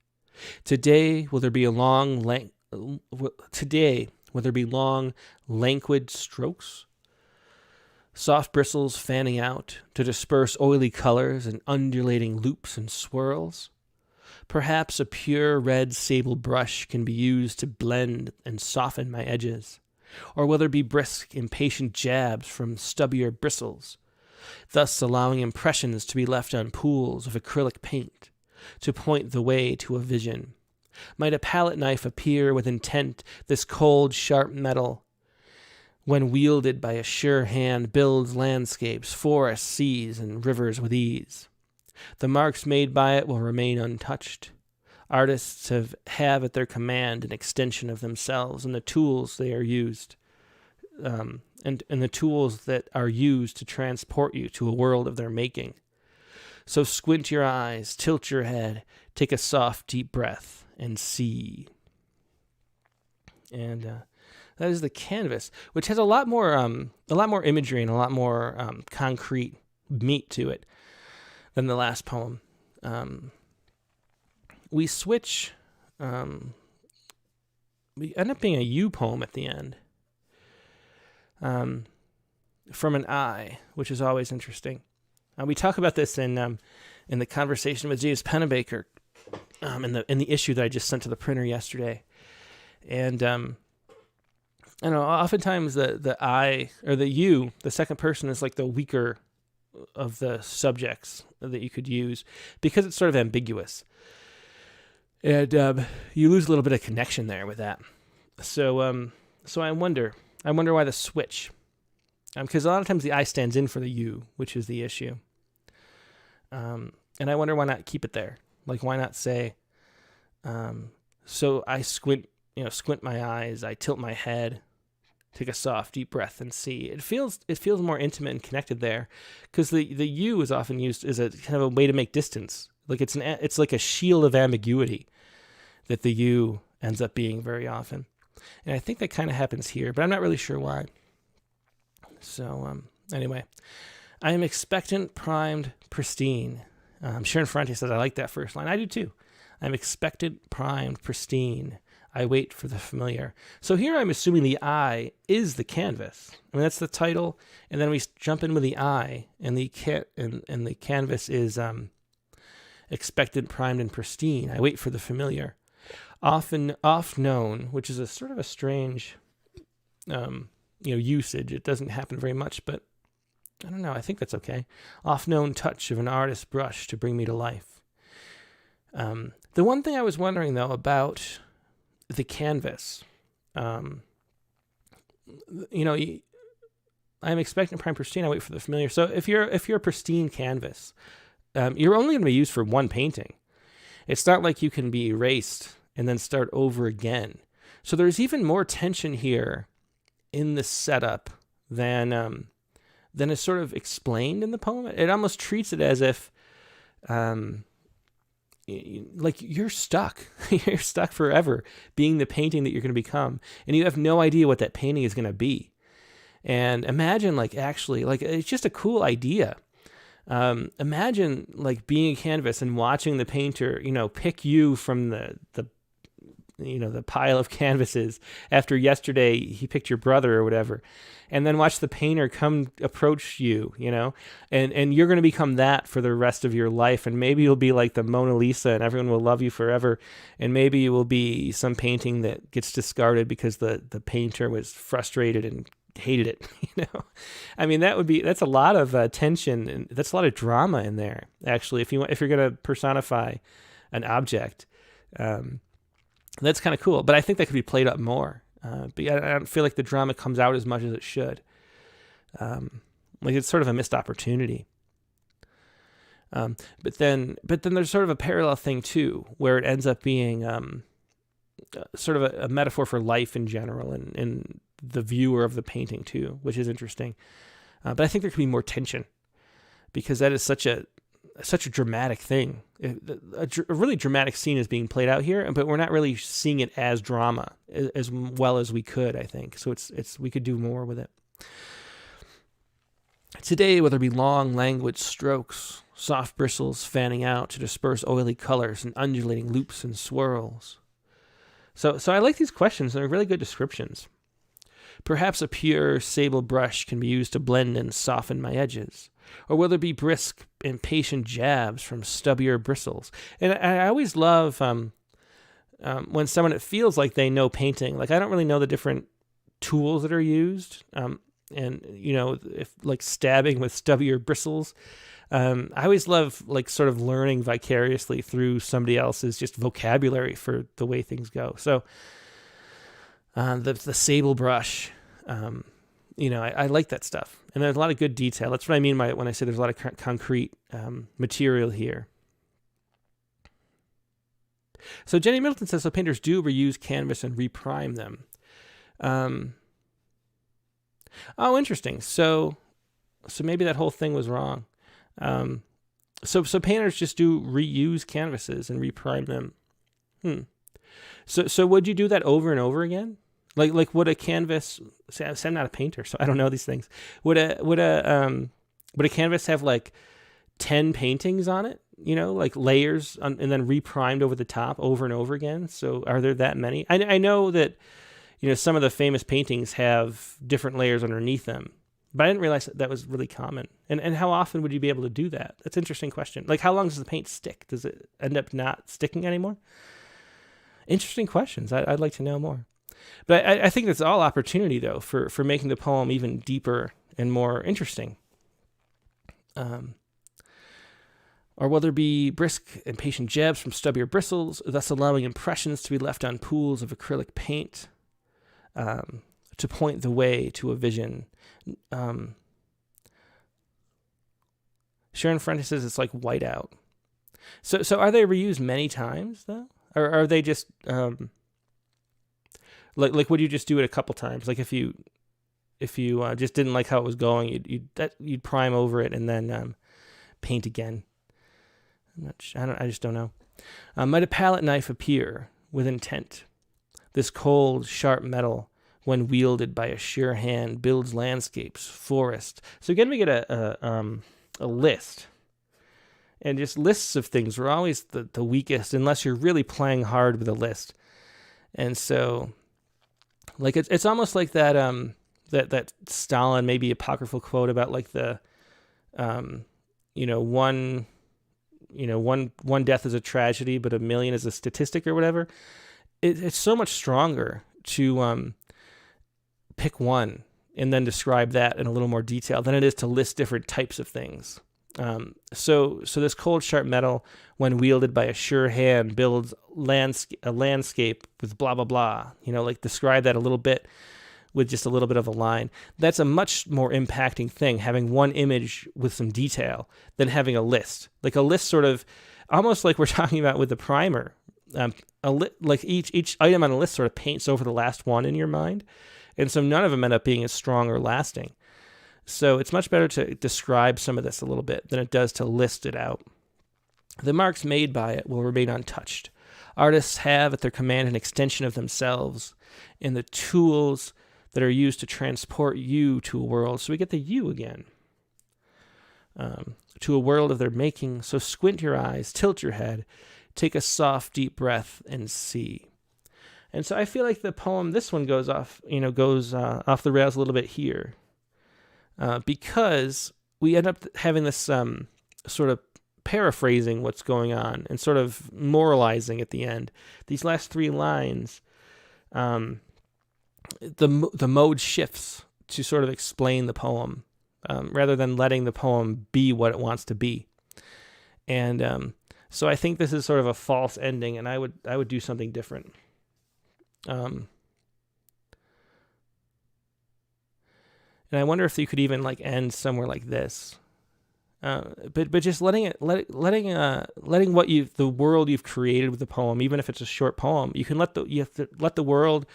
Today, will there be long, languid strokes? Soft bristles fanning out to disperse oily colors and undulating loops and swirls? Perhaps a pure red sable brush can be used to blend and soften my edges. Or will there be brisk, impatient jabs from stubbier bristles, thus allowing impressions to be left on pools of acrylic paint, to point the way to a vision? Might a palette knife appear with intent, this cold, sharp metal, when wielded by a sure hand, builds landscapes, forests, seas, and rivers with ease? The marks made by it will remain untouched. Artists have at their command an extension of themselves and the tools they are used, and the tools that are used to transport you to a world of their making. So squint your eyes, tilt your head, take a soft, deep breath, and see. And that is the Canvas, which has a lot more imagery and a lot more concrete meat to it than the last poem. We switch, we end up being a you poem at the end, from an I, which is always interesting. We talk about this in the conversation with James Pennebaker, in the issue that I just sent to the printer yesterday. And I don't know, oftentimes the I, or the you, the second person, is like the weaker of the subjects that you could use because it's sort of ambiguous. And you lose a little bit of connection there with that. So I wonder why the switch. Because a lot of times the I stands in for the you, which is the issue. And I wonder why not keep it there. Like, why not say, so I squint my eyes, I tilt my head, take a soft, deep breath, and see. It feels more intimate and connected there, because the you is often used as a kind of a way to make distance. Like it's like a shield of ambiguity that the you ends up being very often. And I think that kind of happens here, but I'm not really sure why. So anyway, I am expectant, primed, pristine. Sharon Ferrante says, I like that first line. I do too. I'm expectant, primed, pristine. I wait for the familiar. So here I'm assuming the I is the canvas. I mean, that's the title. And then we jump in with the I, and the canvas is expectant, primed, and pristine. I wait for the familiar. Often known, which is a sort of a strange usage. It doesn't happen very much, but I don't know. I think that's okay. Oft known touch of an artist's brush to bring me to life. The one thing I was wondering though about the canvas, I'm expecting prime pristine. I wait for the familiar. So if you're a pristine canvas, you're only going to be used for one painting. It's not like you can be erased and then start over again. So there's even more tension here in the setup than is sort of explained in the poem. It almost treats it as if, like you're stuck. You're stuck forever being the painting that you're going to become, and you have no idea what that painting is going to be. And imagine, like, actually, like, it's just a cool idea. Imagine, like, being a canvas and watching the painter, pick you from the pile of canvases after yesterday he picked your brother or whatever, and then watch the painter come approach you, and you're going to become that for the rest of your life. And maybe you'll be like the Mona Lisa and everyone will love you forever. And maybe you will be some painting that gets discarded because the painter was frustrated and hated it. I mean, that's a lot of tension, and that's a lot of drama in there, actually. If you're going to personify an object, that's kind of cool. But I think that could be played up more. But I don't feel like the drama comes out as much as it should. Like it's sort of a missed opportunity. But then there's sort of a parallel thing too, where it ends up being sort of a metaphor for life in general, and the viewer of the painting too, which is interesting. But I think there could be more tension, because that is such a dramatic thing. A really dramatic scene is being played out here, but we're not really seeing it as drama as well as we could, I think. So we could do more with it. Today, whether it be long, languid strokes, soft bristles fanning out to disperse oily colors and undulating loops and swirls. So I like these questions. They're really good descriptions. Perhaps a pure sable brush can be used to blend and soften my edges. Or will there be brisk, impatient jabs from stubbier bristles? And I always love when someone, it feels like they know painting. Like, I don't really know the different tools that are used. And, if like stabbing with stubbier bristles. I always love, like, sort of learning vicariously through somebody else's just vocabulary for the way things go. So the sable brush, I like that stuff. And there's a lot of good detail. That's what I mean when I say there's a lot of concrete material here. So Jenny Middleton says, so painters do reuse canvas and reprime them. Oh, interesting. So maybe that whole thing was wrong. So painters just do reuse canvases and reprime them. So would you do that over and over again? Like would a canvas? I'm not a painter, so I don't know these things. Would a canvas have like 10 paintings on it? Like layers and then reprimed over the top over and over again. So are there that many? I know that some of the famous paintings have different layers underneath them, but I didn't realize that was really common. And how often would you be able to do that? That's an interesting question. Like, how long does the paint stick? Does it end up not sticking anymore? Interesting questions. I'd like to know more. But I think that's all opportunity, though, for making the poem even deeper and more interesting. Or will there be brisk and patient jabs from stubbier bristles, thus allowing impressions to be left on pools of acrylic paint to point the way to a vision? Sharon Fuentes says it's like whiteout. So are they reused many times, though? Or are they just... Like would you just do it a couple times? Like if you just didn't like how it was going, you'd prime over it and then paint again. I just don't know. Might a palette knife appear with intent? This cold, sharp metal, when wielded by a sure hand, builds landscapes, forest. So again, we get a list, and just lists of things are always the weakest unless you're really playing hard with a list. And so, like it's almost like that that Stalin maybe apocryphal quote about like the one death is a tragedy but a million is a statistic or whatever. It's so much stronger to pick one and then describe that in a little more detail than it is to list different types of things. So this cold, sharp metal, when wielded by a sure hand, builds a landscape with blah, blah, blah. Like describe that a little bit with just a little bit of a line. That's a much more impacting thing, having one image with some detail, than having a list. Like a list sort of, almost like we're talking about with the primer. Like each item on a list sort of paints over the last one in your mind. And so none of them end up being as strong or lasting. So it's much better to describe some of this a little bit than it does to list it out. The marks made by it will remain untouched. Artists have at their command an extension of themselves in the tools that are used to transport you to a world. So we get the you again. To a world of their making. So squint your eyes, tilt your head, take a soft, deep breath, and see. And so I feel like the poem, this one goes off the rails a little bit here. Because we end up having this sort of paraphrasing what's going on and sort of moralizing at the end. These last three lines, the mode shifts to sort of explain the poem, rather than letting the poem be what it wants to be. And so I think this is sort of a false ending, and I would do something different. And I wonder if you could even like end somewhere like this, but just letting what the world you've created with the poem, even if it's a short poem, you have to let the world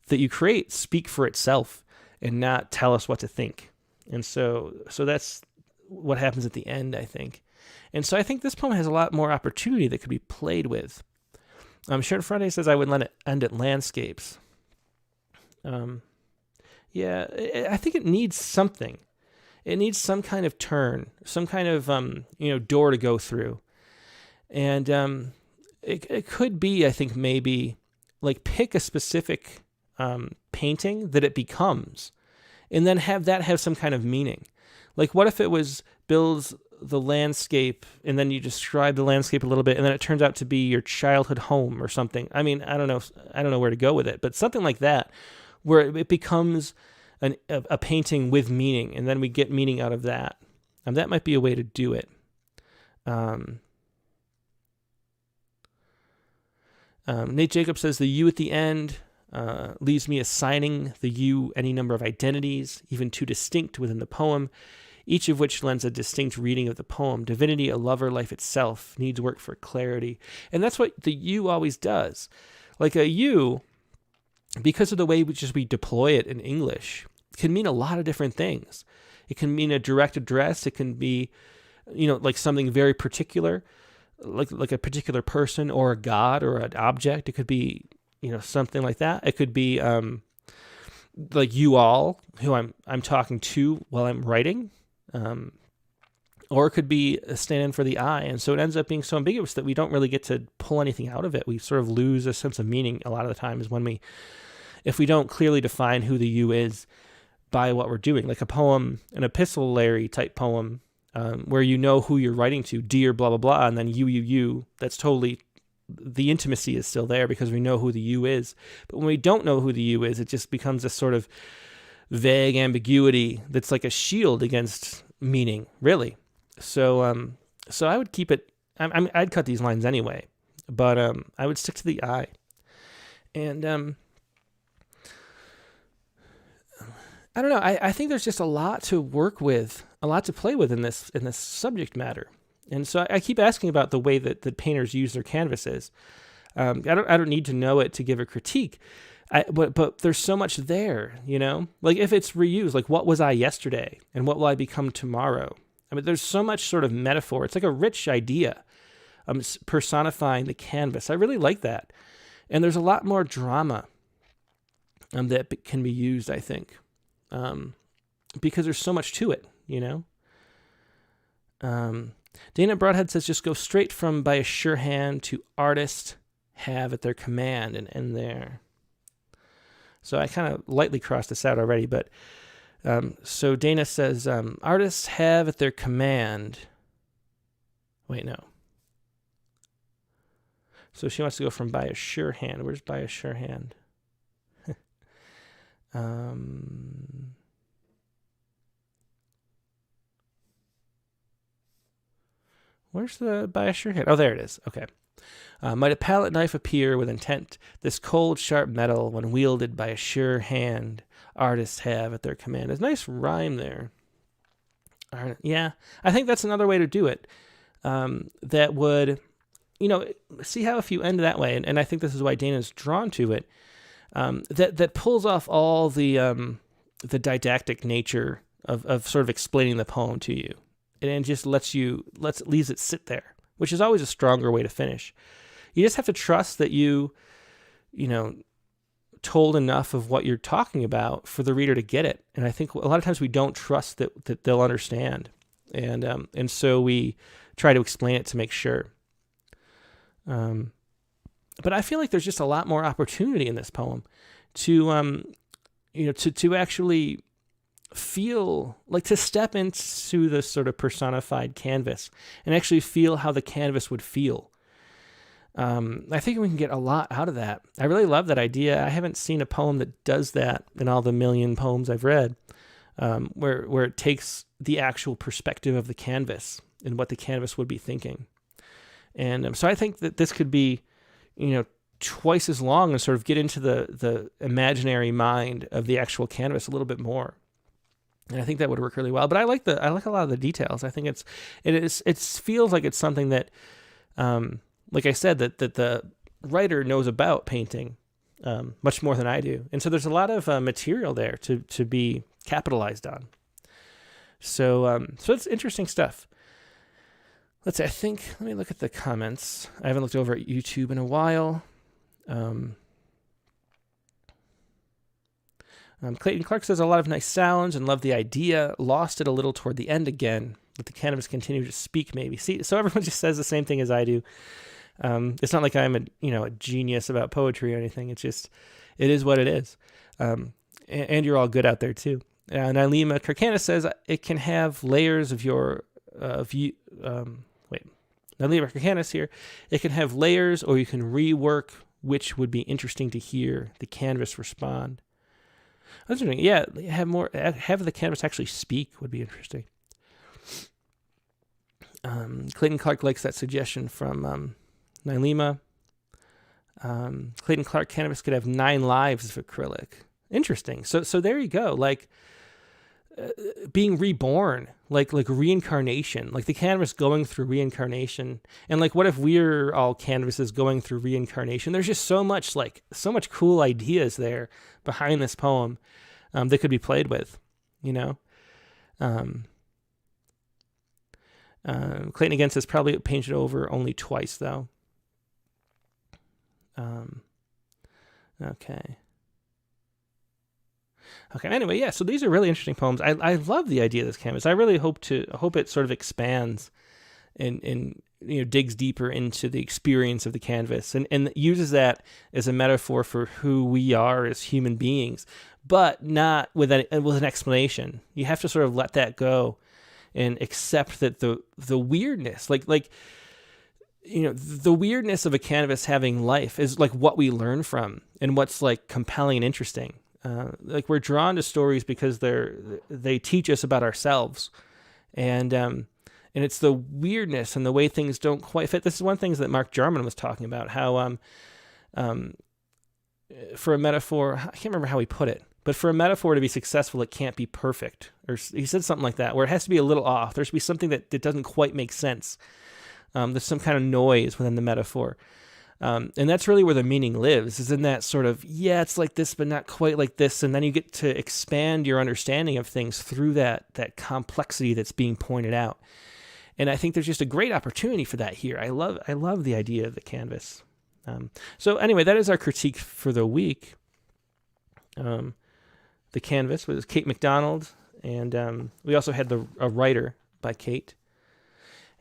that you create speak for itself and not tell us what to think. And so that's what happens at the end, I think. And so I think this poem has a lot more opportunity that could be played with. Sharon Friday says I would let it end at landscapes. Yeah, I think it needs something. It needs some kind of turn, some kind of door to go through, and it could be, I think, maybe like pick a specific painting that it becomes, and then have some kind of meaning. Like, what if it was builds the landscape, and then you describe the landscape a little bit, and then it turns out to be your childhood home or something. I mean, I don't know where to go with it, but something like that, where it becomes a painting with meaning, and then we get meaning out of that. And that might be a way to do it. Nate Jacobs says the you at the end leaves me assigning the you any number of identities, even two distinct within the poem, each of which lends a distinct reading of the poem. Divinity, a lover, life itself, needs work for clarity. And that's what the you always does. Like a you, because of the way we deploy it in English, can mean a lot of different things. It can mean a direct address. It can be, like something very particular, like a particular person or a god or an object. It could be, something like that. It could be like you all, who I'm talking to while I'm writing, or it could be a stand-in for the I. And so it ends up being so ambiguous that we don't really get to pull anything out of it. We sort of lose a sense of meaning a lot of the time if we don't clearly define who the you is by what we're doing. Like a poem, an epistolary type poem, where you know who you're writing to, dear blah, blah, blah, and then you, that's totally, the intimacy is still there because we know who the you is. But when we don't know who the you is, it just becomes this sort of vague ambiguity that's like a shield against meaning, really. So I would keep it, I'd cut these lines anyway, but I would stick to the I. And I don't know. I think there's just a lot to work with, a lot to play with in this subject matter, and so I keep asking about the way that the painters use their canvases. I don't need to know it to give a critique, but there's so much there, Like if it's reused, like what was I yesterday, and what will I become tomorrow? I mean, there's so much sort of metaphor. It's like a rich idea, personifying the canvas. I really like that, and there's a lot more drama that can be used, I think. Because there's so much to it, Dana Broadhead says, just go straight from by a sure hand to artist have at their command and end there. So I kind of lightly crossed this out already, but so Dana says, artists have at their command. Wait, no. So she wants to go from by a sure hand. Where's by a sure hand? Where's the by a sure hand? Oh, there it is. Okay. Might a palette knife appear with intent, this cold, sharp metal, when wielded by a sure hand, artists have at their command. There's a nice rhyme there. Yeah, I think that's another way to do it. That would, see how if you end that way, and I think this is why Dana's drawn to it, that pulls off all the didactic nature of sort of explaining the poem to you, and just leaves it sit there, which is always a stronger way to finish. You just have to trust that you told enough of what you're talking about for the reader to get it. And I think a lot of times we don't trust that they'll understand. And so we try to explain it to make sure. But I feel like there's just a lot more opportunity in this poem to actually feel, like, to step into this sort of personified canvas and actually feel how the canvas would feel. I think we can get a lot out of that. I really love that idea. I haven't seen a poem that does that in all the million poems I've read, where it takes the actual perspective of the canvas and what the canvas would be thinking. And so I think that this could be, twice as long and sort of get into the imaginary mind of the actual canvas a little bit more. And I think that would work really well. But I like a lot of the details. I think it feels like it's something that, like I said, that the writer knows about painting much more than I do. And so there's a lot of material there to be capitalized on. So it's interesting stuff. Let's see, let me look at the comments. I haven't looked over at YouTube in a while. Clayton Clark says a lot of nice sounds and loved the idea. Lost it a little toward the end again. Let the canvas continue to speak, maybe. See, so everyone just says the same thing as I do. It's not like I'm a genius about poetry or anything. It's just, it is what it is. And you're all good out there too. Nylema Kirkana says it can have layers of your view. Nylema Kirkana here. It can have layers, or you can rework, which would be interesting to hear the canvas respond. That's interesting. Yeah, have the canvas actually speak would be interesting. Clayton Clark likes that suggestion from Nylema. Clayton Clark canvas could have 9 lives of acrylic. Interesting. So there you go. Like being reborn, like reincarnation, like the canvas going through reincarnation. And like, what if we're all canvases going through reincarnation? There's just so much cool ideas there behind this poem that could be played with, Clayton again says probably painted over only twice though. Okay. Anyway, yeah. So these are really interesting poems. I love the idea of this canvas. I really hope it sort of expands and digs deeper into the experience of the canvas and uses that as a metaphor for who we are as human beings, but not with an explanation. You have to sort of let that go and accept that the weirdness, the weirdness of a canvas having life is like what we learn from and what's like compelling and interesting. Like we're drawn to stories because they teach us about ourselves, and it's the weirdness and the way things don't quite fit. This is one thing that Mark Jarman was talking about, how for a metaphor, I can't remember how he put it, but for a metaphor to be successful, it can't be perfect, or he said something like that, where it has to be a little off. There should be something that doesn't quite make sense. There's some kind of noise within the metaphor. And that's really where the meaning lives, is in that sort of, it's like this, but not quite like this. And then you get to expand your understanding of things through that complexity that's being pointed out. And I think there's just a great opportunity for that here. I love the idea of the canvas. So anyway, that is our critique for the week. The canvas was Kate MacDonald. And we also had a writer by Kate.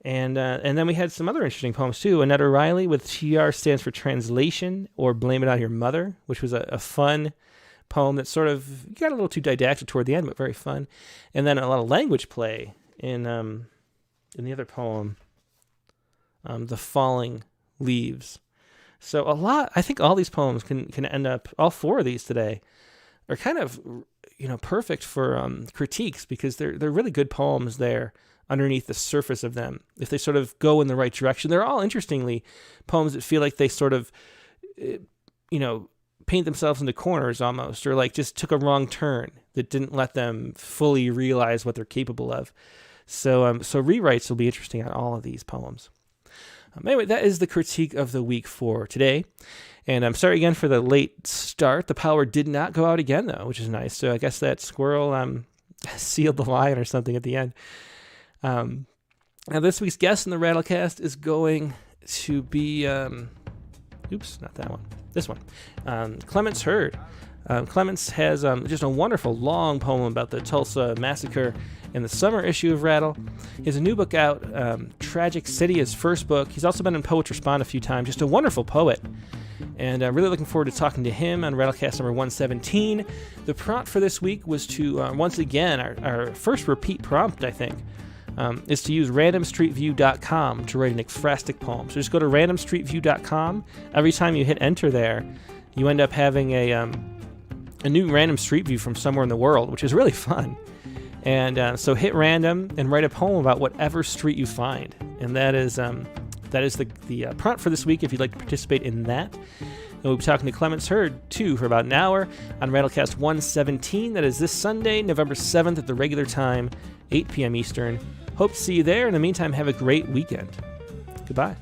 And then we had some other interesting poems too. Annetta Riley with TR stands for translation, or Blame It On Your Mother, which was a fun poem that sort of got a little too didactic toward the end, but very fun. And then a lot of language play in the other poem, The Falling Leaves. So I think all these poems can end up, all 4 of these today are kind of, perfect for critiques, because they're really good poems there. underneath the surface of them, if they sort of go in the right direction. They're all, interestingly, poems that feel like they sort of, paint themselves into corners almost, or like just took a wrong turn that didn't let them fully realize what they're capable of. So rewrites will be interesting on all of these poems. Anyway, that is the critique of the week for today. And I'm sorry again for the late start. The power did not go out again, though, which is nice. So I guess that squirrel sealed the line or something at the end. Now, this week's guest in the Rattlecast is going to be... oops, not that one. This one. Clements Hurd. Clements has just a wonderful long poem about the Tulsa Massacre in the summer issue of Rattle. He has a new book out, Tragic City, his first book. He's also been in Poets Respond a few times. Just a wonderful poet. And I'm really looking forward to talking to him on Rattlecast number 117. The prompt for this week was to, once again, our first repeat prompt, I think, is to use randomstreetview.com to write an ekphrastic poem. So just go to randomstreetview.com. Every time you hit enter there, you end up having a new random street view from somewhere in the world, which is really fun. And so hit random and write a poem about whatever street you find. And that is the prompt for this week if you'd like to participate in that. And we'll be talking to Clements Hurd, too, for about an hour on Rattlecast 117. That is this Sunday, November 7th at the regular time, 8 p.m. Eastern. Hope to see you there. In the meantime, have a great weekend. Goodbye.